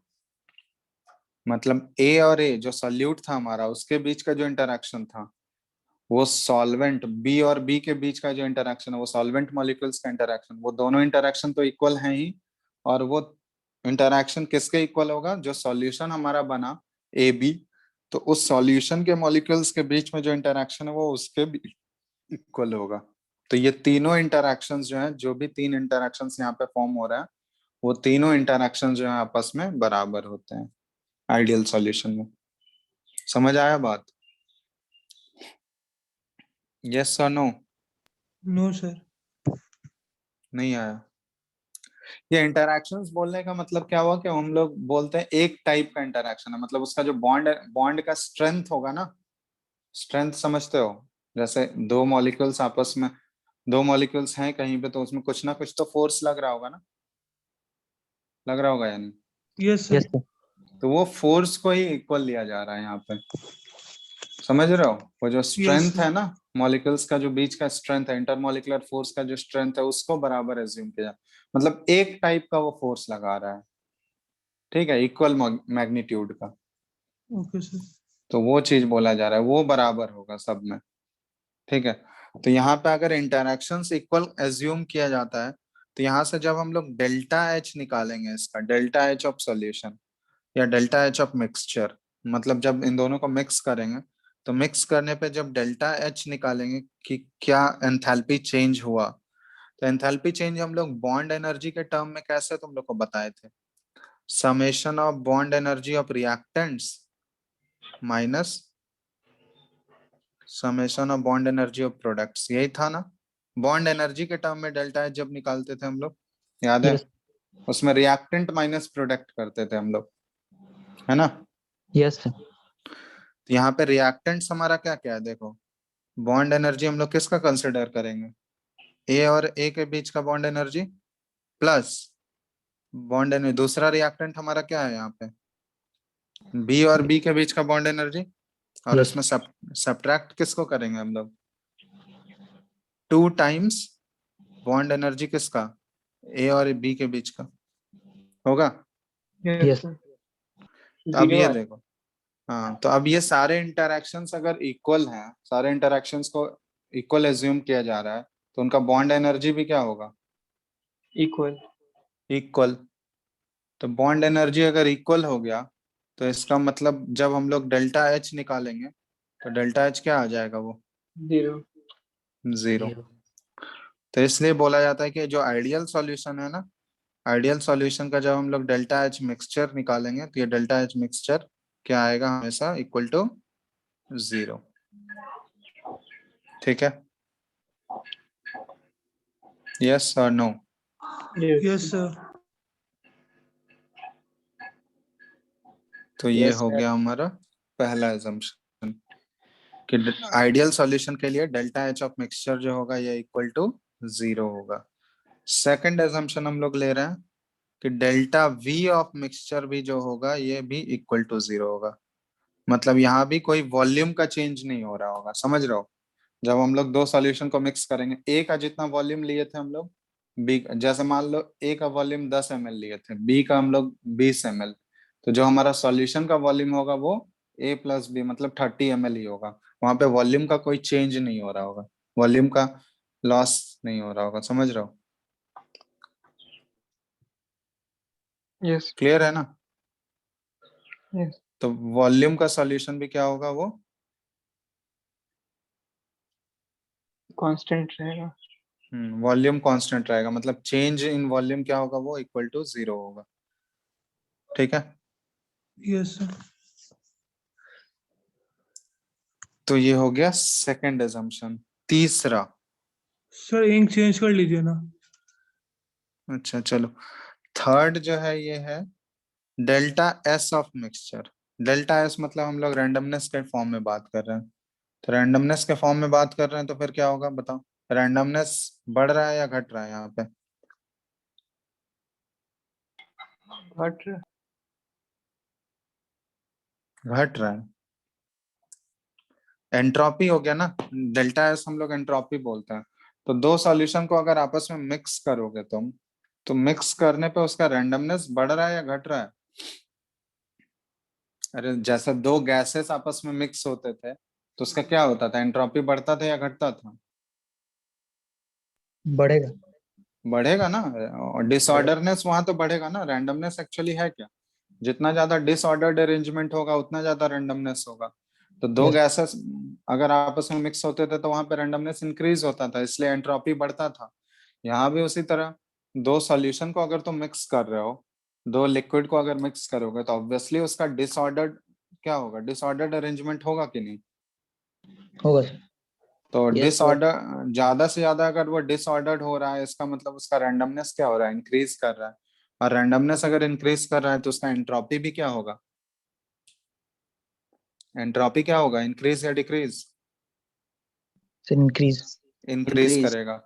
मतलब ए और ए जो सॉल्यूट था हमारा, उसके बीच का जो इंटरेक्शन था वो सॉल्वेंट, बी और बी के बीच का जो इंटरेक्शन है वो सॉल्वेंट मॉलिक्यूल्स का इंटरेक्शन, वो दोनों इंटरेक्शन तो इक्वल है ही, और वो इंटरेक्शन किसके इक्वल होगा, जो सॉल्यूशन हमारा बना ए बी, तो उस सॉल्यूशन के मॉलिक्यूल्स के बीच में जो इंटरेक्शन है वो उसके भी इक्वल होगा। तो ये तीनों इंटरेक्शंस जो हैं, जो भी तीन इंटरेक्शंस यहाँ पे फॉर्म हो रहा है, वो तीनों इंटरेक्शंस जो है आपस में बराबर होते हैं आइडियल सॉल्यूशन में। समझ आया बात? यस और नो? No sir. नहीं आया? ये इंटरेक्शंस बोलने का मतलब क्या हुआ कि हम लोग बोलते हैं एक टाइप का इंटरेक्शन है, मतलब उसका जो बॉन्ड का स्ट्रेंथ होगा ना, स्ट्रेंथ समझते हो, जैसे दो मॉलिक्यूल्स आपस में, दो मॉलिक्यूल्स हैं कहीं पे, तो उसमें कुछ ना कुछ तो फोर्स लग रहा होगा ना, लग रहा होगा यानी, यस यस सर। सर। तो वो फोर्स को ही इक्वल लिया जा रहा है यहाँ पे, समझ रहे हो। वो जो स्ट्रेंथ है ना, मॉलिक्यूल्स का जो बीच का स्ट्रेंथ है, इंटरमॉलिक्यूलर फोर्स का जो स्ट्रेंथ है, उसको बराबर एज्यूम किया, मतलब एक टाइप का वो फोर्स लगा रहा है, ठीक है, इक्वल मैग्नीट्यूड का, ओके सर। तो वो चीज बोला जा रहा है, वो बराबर होगा सब में, ठीक है। तो यहाँ पे अगर इंटरेक्शंस इक्वल एज्यूम किया जाता है, तो यहाँ से जब हम लोग डेल्टा एच निकालेंगे, इसका डेल्टा एच ऑफ सॉल्यूशन या डेल्टा एच ऑफ मिक्सचर, मतलब जब इन दोनों को मिक्स करेंगे, तो मिक्स करने पे जब डेल्टा एच निकालेंगे कि क्या एंथैल्पी चेंज हुआ, तो एंथैल्पी चेंज हम लोग बॉन्ड एनर्जी के टर्म में कैसे तुम लोग को बताए थे, summation of bond energy of reactants minus summation of bond energy of products, यही था ना। बॉन्ड एनर्जी के टर्म में डेल्टा एच जब निकालते थे हम लोग, याद है, यस उसमें रिएक्टेंट माइनस प्रोडक्ट करते थे हम लोग, है ना। Yes sir. तो यहाँ पे रिएक्टेंट्स हमारा क्या क्या है, देखो, बॉन्ड एनर्जी हम लोग किसका कंसिडर करेंगे, ए और ए के बीच का bond energy plus bond energy, दूसरा रिएक्टेंट हमारा क्या है यहाँ पे, बी और बी के बीच का बॉन्ड एनर्जी, और यस इसमें सब्ट्रैक्ट किसको करेंगे हम लोग, 2 टाइम्स बॉन्ड एनर्जी किसका, ए और बी के बीच का होगा। Yes yes sir. तो अब जीरो ये है। देखो, हाँ, तो अब ये सारे इंटरेक्शंस अगर इक्वल हैं, सारे इंटरेक्शंस को इक्वल एज्यूम किया जा रहा है, तो उनका बॉन्ड एनर्जी भी क्या होगा, इक्वल। इक्वल। तो बॉन्ड एनर्जी अगर इक्वल हो गया, तो इसका मतलब जब हम लोग डेल्टा एच निकालेंगे तो डेल्टा एच क्या आ जाएगा, वो 0। 0। तो इसलिए बोला जाता है कि जो आइडियल सॉल्यूशन है ना, आइडियल सॉल्यूशन का जब हम लोग डेल्टा एच मिक्सचर निकालेंगे तो ये डेल्टा एच मिक्सचर क्या आएगा, हमेशा इक्वल टू 0। ठीक है, यस और नो? Yes, sir. तो ये Yes, हो sir. गया हमारा पहला एजम्पशन कि आइडियल सॉल्यूशन के लिए डेल्टा एच ऑफ मिक्सचर जो होगा ये इक्वल टू 0 होगा। सेकंड एजम्पशन हम लोग ले रहे हैं कि डेल्टा वी ऑफ मिक्सचर भी जो होगा ये भी इक्वल टू 0 होगा। मतलब यहाँ भी कोई वॉल्यूम का चेंज नहीं हो रहा होगा, समझ रहे हो? जब हम लोग दो सॉल्यूशन को मिक्स करेंगे, ए का जितना वॉल्यूम लिए थे हम लोग, बी जैसे मान लो ए का वॉल्यूम 10 ml लिए थे, बी का हम लोग 20 ml, तो जो हमारा सॉल्यूशन का वॉल्यूम होगा वो ए प्लस बी मतलब 30 ml ही होगा। वहां पे वॉल्यूम का कोई चेंज नहीं हो रहा होगा, वॉल्यूम का लॉस नहीं हो रहा होगा, समझ रहे हो? यस। क्लियर है ना? यस। तो वॉल्यूम का सॉल्यूशन भी क्या होगा, वो कांस्टेंट रहेगा। वॉल्यूम कांस्टेंट रहेगा, मतलब चेंज इन वॉल्यूम क्या होगा, वो इक्वल टू 0 होगा। ठीक है, Yes, sir. तो ये हो गया सेकंड एजम्पशन। तीसरा, सर इंक चेंज कर लीजिए ना। अच्छा चलो, थर्ड जो है ये है delta S of mixture. Delta S मतलब हम लोग रैंडमनेस के फॉर्म में बात कर रहे हैं, तो रैंडमनेस के फॉर्म में बात कर रहे हैं तो फिर क्या होगा बताओ, रैंडमनेस बढ़ रहा है या घट रहा है यहाँ पे? घट रहा। घट रहा है। एंट्रोपी हो गया ना, डेल्टा एस हम लोग एंट्रोपी बोलते हैं। तो दो सॉल्यूशन को अगर आपस में मिक्स करोगे तुम, तो मिक्स करने पे उसका रैंडमनेस बढ़ रहा है या घट रहा है? अरे जैसे दो गैसेस आपस में मिक्स होते थे तो उसका क्या होता था, एंट्रोपी बढ़ता था या घटता था? बढ़ेगा। बढ़ेगा ना, और डिसऑर्डरनेस वहां तो बढ़ेगा ना। रैंडमनेस एक्चुअली है क्या, जितना ज्यादा डिसऑर्डर्ड अरेंजमेंट होगा उतना ज्यादा रैंडमनेस होगा। तो दो Yes. गैसेस अगर आपस में मिक्स होते थे तो वहां पे रैंडमनेस इंक्रीज होता था, इसलिए एंट्रोपी बढ़ता था। यहाँ भी उसी तरह दो सॉल्यूशन को अगर तुम मिक्स कर रहे हो, दो लिक्विड को अगर मिक्स करोगे तो ऑब्वियसली उसका डिसऑर्डर्ड क्या होगा, डिसऑर्डर्ड अरेंजमेंट होगा कि नहीं? होगा सर। तो Yes, डिसऑर्डर ज्यादा से ज्यादा अगर वो डिसऑर्डर्ड हो रहा है, इसका मतलब उसका रैंडमनेस क्या हो रहा है, इंक्रीज कर रहा है। और रैंडमनेस अगर इंक्रीज कर रहा है तो उसका एंट्रोपी भी क्या होगा, एंट्रोपी क्या होगा, इंक्रीज या डिक्रीज? Sir increase. इंक्रीज करेगा।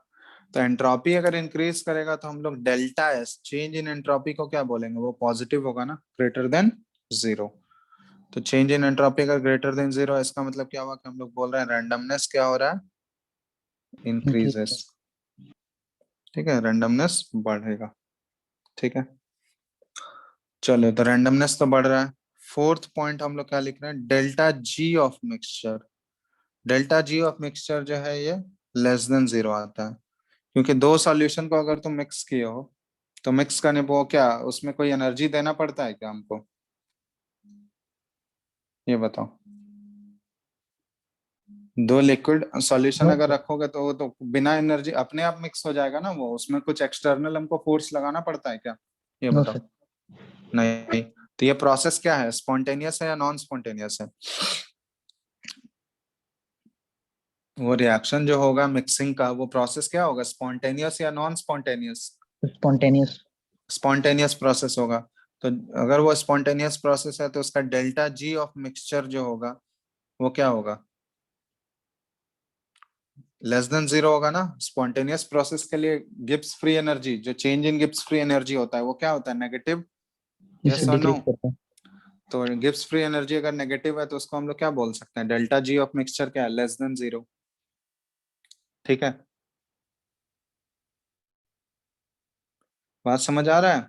तो एंट्रोपी अगर इंक्रीज करेगा तो हम लोग delta S change in entropy को क्या बोलेंगे, वो पॉजिटिव होगा ना, ग्रेटर देन 0। तो चेंज इन एंट्रोपी अगर ग्रेटर देन 0, इसका मतलब क्या हुआ कि हम लोग बोल रहे हैं रैंडमनेस क्या हो रहा है, इंक्रीजेस। ठीक है, रैंडमनेस बढ़ेगा। ठीक है, चलो तो रैंडमनेस तो बढ़ रहा है। फोर्थ पॉइंट हम लोग क्या लिख रहे हैं, delta G of mixture. Delta G of mixture जो है ये लेस देन 0 आता है, क्योंकि दो सॉल्यूशन को अगर तुम मिक्स किए हो तो मिक्स करने वो क्या उसमें कोई एनर्जी देना पड़ता है क्या हमको, ये बताओ? दो लिक्विड सॉल्यूशन नो अगर सर। रखोगे तो वो तो बिना एनर्जी अपने आप मिक्स हो जाएगा ना, वो उसमें कुछ एक्सटर्नल हमको फोर्स लगाना पड़ता है क्या, ये नो बताओ? सर। नहीं। तो ये प्रोसेस क्या है, स्पॉन्टेनियस है या नॉन स्पॉन्टेनियस है? वो रिएक्शन जो होगा मिक्सिंग का, वो प्रोसेस क्या होगा, स्पॉन्टेनियस या non spontaneous? Spontaneous. Spontaneous process होगा। तो अगर वो स्पॉन्टेनियस प्रोसेस है तो उसका डेल्टा जी ऑफ मिक्सचर जो होगा वो क्या होगा, लेस देन 0 होगा ना। स्पॉन्टेनियस प्रोसेस के लिए गिब्स फ्री एनर्जी, जो change in Gibbs free energy होता है वो क्या होता है, नेगेटिव। यस इससे और नो? डिक्रीज करता है। तो गिब्स फ्री एनर्जी अगर नेगेटिव है तो उसको हम लोग क्या बोल सकते हैं, डेल्टा जी ऑफ मिक्सचर क्या है, लेस देन 0। ठीक है, बात समझ आ रहा है?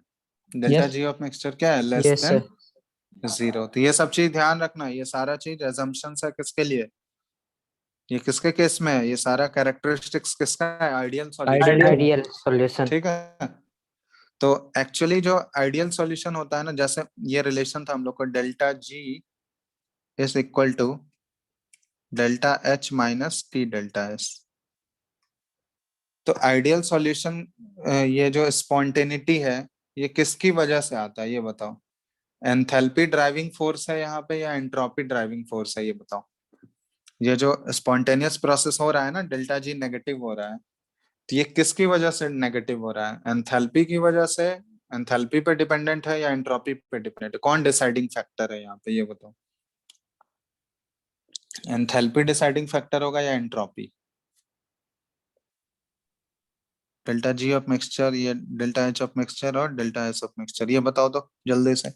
Delta Yes. G of mixture क्या है, लेस Yes, देन sir. 0। तो ये सब चीज ध्यान रखना, ये सारा चीज एजम्पशंस है किसके लिए, ये किसके केस में है, ये सारा कैरेक्टरिस्टिक्स किसका है, ideal solution. Ideal. Ideal solution. ठीक है, तो एक्चुअली जो आइडियल सॉल्यूशन होता है ना, जैसे ये रिलेशन था हम लोग को, delta G is equal to delta H minus T delta S. तो आइडियल सॉल्यूशन, ये जो स्पॉन्टेनिटी है, ये किसकी वजह से आता है ये बताओ? एंथैल्पी ड्राइविंग फोर्स है यहाँ पे या एंट्रोपी ड्राइविंग फोर्स है ये बताओ? ये जो स्पॉन्टेनियस प्रोसेस हो रहा है ना, डेल्टा जी नेगेटिव हो रहा है, तो ये किसकी वजह से नेगेटिव हो रहा है? एंथैल्पी की वजह से, एंथैल्पी पे डिपेंडेंट है या एंट्रोपी पे डिपेंडेंट है? कौन डिसाइडिंग फैक्टर है यहाँ पे ये बताओ? एंथैल्पी डिसाइडिंग फैक्टर होगा या entropy? Delta G of mixture, ये डेल्टा एच ऑफ मिक्सचर और डेल्टा एस ऑफ मिक्सचर, ये बताओ तो जल्दी से।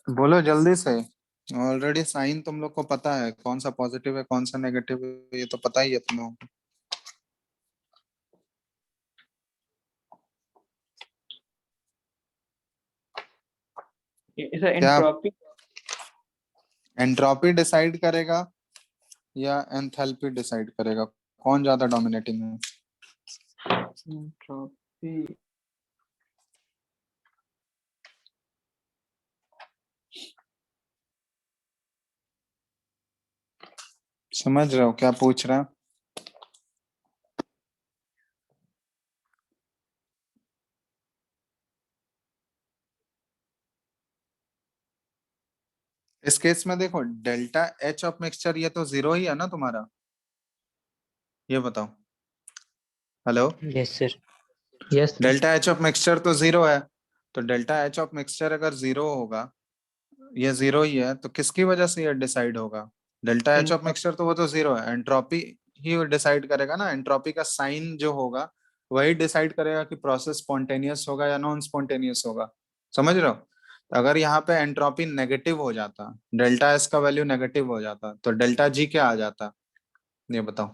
बोलो जल्दी से। ऑलरेडी साइन तुम लोग को पता है, कौन सा पॉजिटिव है कौन सा नेगेटिव है, ये तो पता ही है तुम लोगों को। इसे एंट्रोपी एंट्रोपी डिसाइड करेगा या एंथैल्पी डिसाइड करेगा? कौन ज्यादा डोमिनेटिंग है? एंट्रोपी समझ रहे हो क्या पूछ रहा है? इस केस में देखो, डेल्टा एच ऑफ मिक्सचर ये तो जीरो ही है ना तुम्हारा, ये बताओ। Hello, yes sir. Yes sir. Delta H of mixture तो जीरो है, तो डेल्टा एच ऑफ मिक्सचर अगर जीरो होगा, ये जीरो ही है, तो किसकी वजह से ये डिसाइड होगा? डेल्टा एच ऑफ मिक्सचर तो वो तो जीरो है, एंट्रोपी ही डिसाइड करेगा ना। एंट्रोपी का साइन जो होगा वही डिसाइड करेगा कि प्रोसेस स्पॉन्टेनियस होगा या नॉन स्पॉन्टेनियस होगा। समझ रहे हो? तो अगर यहाँ पे एंट्रोपी नेगेटिव हो जाता, डेल्टा एस का वैल्यू नेगेटिव हो जाता, तो डेल्टा जी क्या आ जाता ये बताओ?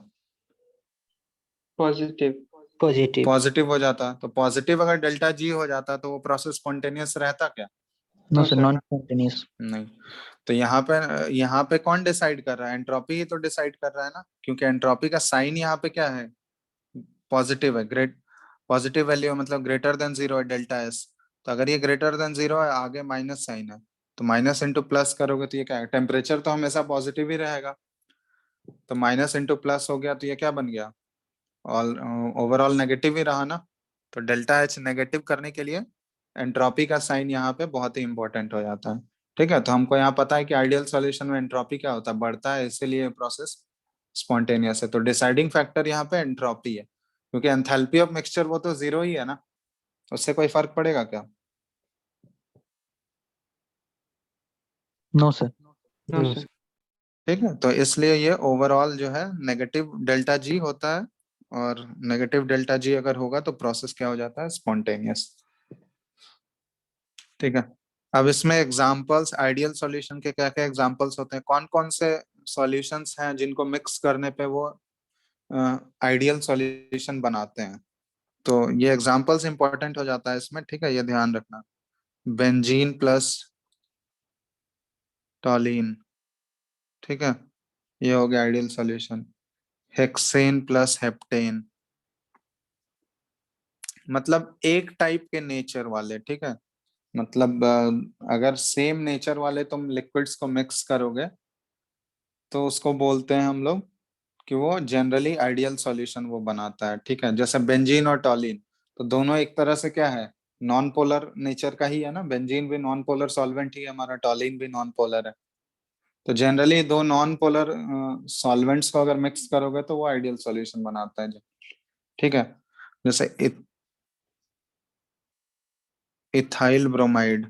Positive positive. पॉजिटिव हो जाता। तो पॉजिटिव अगर डेल्टा जी हो जाता तो वो प्रोसेस स्पॉन्टेनियस रहता क्या? नो No, सर, sir. Non spontaneous. नहीं। तो यहाँ पे कौन डिसाइड कर रहा है? एंट्रोपी ही तो डिसाइड कर रहा है ना, क्योंकि एंट्रोपी का साइन यहाँ पे क्या है? पॉजिटिव है। ग्रेट पॉजिटिव वैल्यू मतलब ग्रेटर देन जीरो है डेल्टा एस। तो अगर ये ग्रेटर देन जीरो है, आगे माइनस साइन है, तो माइनस इंटू प्लस करोगे तो ये क्या है? टेम्परेचर तो हमेशा पॉजिटिव ही रहेगा, तो माइनस इंटू प्लस हो गया तो ये क्या बन गया? ऑल ओवरऑल नेगेटिव ही रहा ना। तो डेल्टा एच नेगेटिव करने के लिए एंट्रोपी का साइन यहाँ पे बहुत ही इंपॉर्टेंट हो जाता है। ठीक है, तो हमको यहाँ पता है कि आइडियल सॉल्यूशन में एंट्रोपी क्या होता है? बढ़ता है, इसीलिए प्रोसेस स्पॉन्टेनियस है। तो डिसाइडिंग फैक्टर यहाँ पे एंट्रोपी है, क्योंकि एंथैल्पी ऑफ मिक्सचर वो तो जीरो ही है ना, उससे कोई फर्क पड़ेगा क्या? No sir. No sir. ठीक है, तो इसलिए ये ओवरऑल जो है नेगेटिव डेल्टा जी होता है, और नेगेटिव डेल्टा जी अगर होगा तो प्रोसेस क्या हो जाता है? स्पॉन्टेनियस। ठीक है, अब इसमें एग्जांपल्स, आइडियल सॉल्यूशन के क्या क्या एग्जांपल्स होते हैं? कौन कौन से सॉल्यूशंस हैं जिनको मिक्स करने पे वो आइडियल सॉल्यूशन बनाते हैं? तो ये एग्जांपल्स इंपॉर्टेंट हो जाता है इसमें। ठीक है, ये ध्यान रखना। बेंजीन प्लस टॉलिन, ठीक है, ये हो गया ideal solution. Hexane plus heptane, मतलब एक टाइप के नेचर वाले। ठीक है, मतलब अगर सेम नेचर वाले तुम लिक्विड्स को मिक्स करोगे तो उसको बोलते हैं हम लोग कि वो जनरली आइडियल सॉल्यूशन वो बनाता है। ठीक है, जैसे बेंजीन और टॉलिन, तो दोनों एक तरह से क्या है? नॉन पोलर नेचर का ही है ना। बेंजीन भी नॉन पोलर सॉल्वेंट ही है हमारा, टॉलिन भी नॉन पोलर है। तो जनरली दो नॉन पोलर सॉल्वेंट्स को अगर मिक्स करोगे तो वो आइडियल सॉल्यूशन बनाता है। ठीक है, जैसे ethyl bromide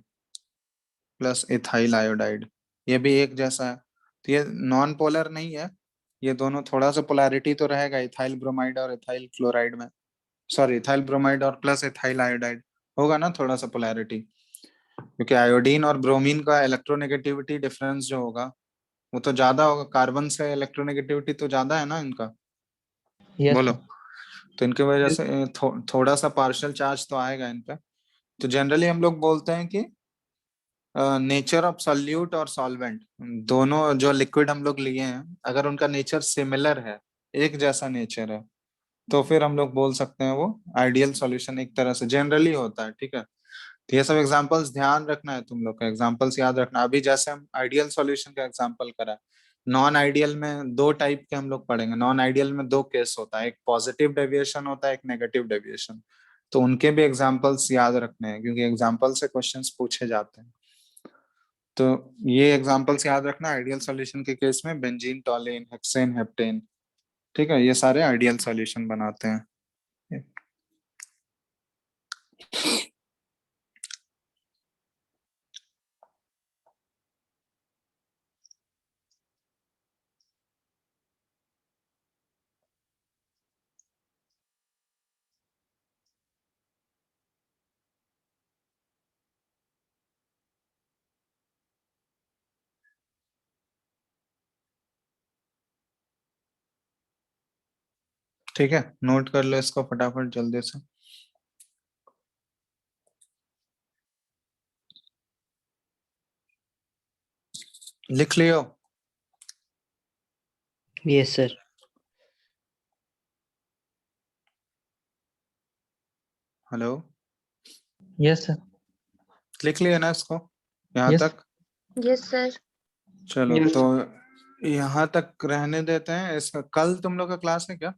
plus ethyl iodide, ये भी एक जैसा है। तो ये नॉन पोलर नहीं है, ये दोनों थोड़ा सा पोलैरिटी तो रहेगा इथाइल ब्रोमाइड और इथाइल क्लोराइड में। सॉरी, इथाइल ब्रोमाइड और प्लस इथाइल आयोडाइड होगा ना थोड़ा सा पोलैरिटी, क्योंकि आयोडीन और ब्रोमीन का इलेक्ट्रोनेगेटिविटी डिफरेंस जो होगा वो तो ज्यादा होगा। कार्बन से इलेक्ट्रोनेगेटिविटी तो ज्यादा है ना इनका। यस बोलो, सर। तो इनकी वजह से थोड़ा सा पार्शियल चार्ज तो आएगा इन पे। तो जनरली हम लोग बोलते हैं कि नेचर ऑफ सॉल्यूट और सॉल्वेंट, दोनों जो लिक्विड हम लोग लिए हैं, अगर उनका नेचर सिमिलर है, एक जैसा नेचर है, तो फिर हम लोग बोल सकते हैं वो आइडियल सॉल्यूशन एक तरह से जनरली होता है, ठीक है। तो ये सब एग्जांपल्स ध्यान रखना है, तुम लोग का एग्जांपल्स याद रखना। अभी जैसे हम आइडियल सॉल्यूशन का एग्जांपल करा, नॉन आइडियल में दो टाइप के हम लोग पढ़ेंगे। नॉन आइडियल में दो केस होता है, एक पॉजिटिव डेविएशन होता है, एक नेगेटिव डेविएशन। तो उनके भी एग्जांपल्स याद रखने हैं, क्योंकि एग्जांपल से क्वेश्चंस पूछे जाते हैं। तो ये एग्जांपल्स याद रखना आइडियल सॉल्यूशन के केस में, बेंजीन, टॉलिन, हेक्सेन, हेप्टेन, ठीक है, ये सारे आइडियल सॉल्यूशन बनाते हैं। ठीक है, नोट कर लो इसको फटाफट जल्दी से। लिख लियो। Yes, sir. Hello, Yes, sir. लिख लिया ना इसको यहाँ Yes. तक? Yes, sir. चलो Yes. तो यहाँ तक रहने देते हैं इसका। कल तुम लोग का क्लास है क्या?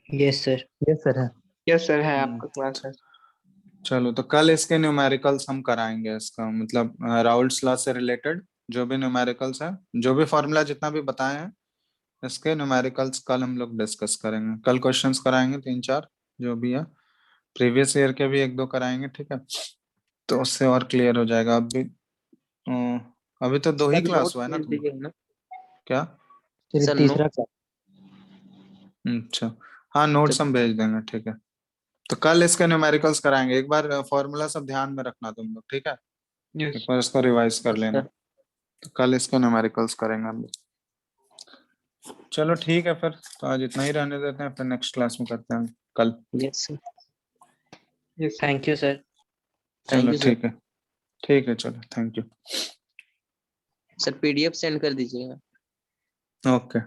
Yes, sir. Yes, sir. है। यस सर, है आपका क्लास है। चलो तो कल इसके न्यूमेरिकल्स हम कराएंगे। इसका मतलब राउल्ट्स लॉ से रिलेटेड जो भी न्यूमेरिकल्स है, जो भी फॉर्मूला जितना भी बताए हैं, इसके न्यूमेरिकल्स कल हम लोग डिस्कस करेंगे। कल क्वेश्चंस कराएंगे 3-4 जो भी है, प्रीवियस ईयर के भी 1-2 कराएंगे, ठीक है। तो उससे और क्लियर हो जाएगा। अभी तो 2 ही सर क्लास नोट हुआ है ना भेज तुम लोग? दीजिएगा ना क्या? फिर सर तीसरा नोट। क्लास। अच्छा, हाँ नोट्स हम भेज देंगे, ठीक है। तो कल इसके न्यूमेरिकल्स कराएंगे। एक बार फॉर्मूला सब ध्यान में रखना तुम लोग, ठीक है। एक यस। बार इसको रिवाइज कर Yes, लेना। sir. तो कल इसके न्यूमेरिकल्स करेंगे हम लोग। चलो ठीक है, फिर तो आज इतना ही रहने देते हैं, फिर नेक्स्ट क्लास में करते हैं कल। Yes, sir. Yes. Thank you, sir. Thank चलो you, sir. ठीक है, ठीक है, चलो thank you. Sir PDF send कर दीजिएगा। ओके।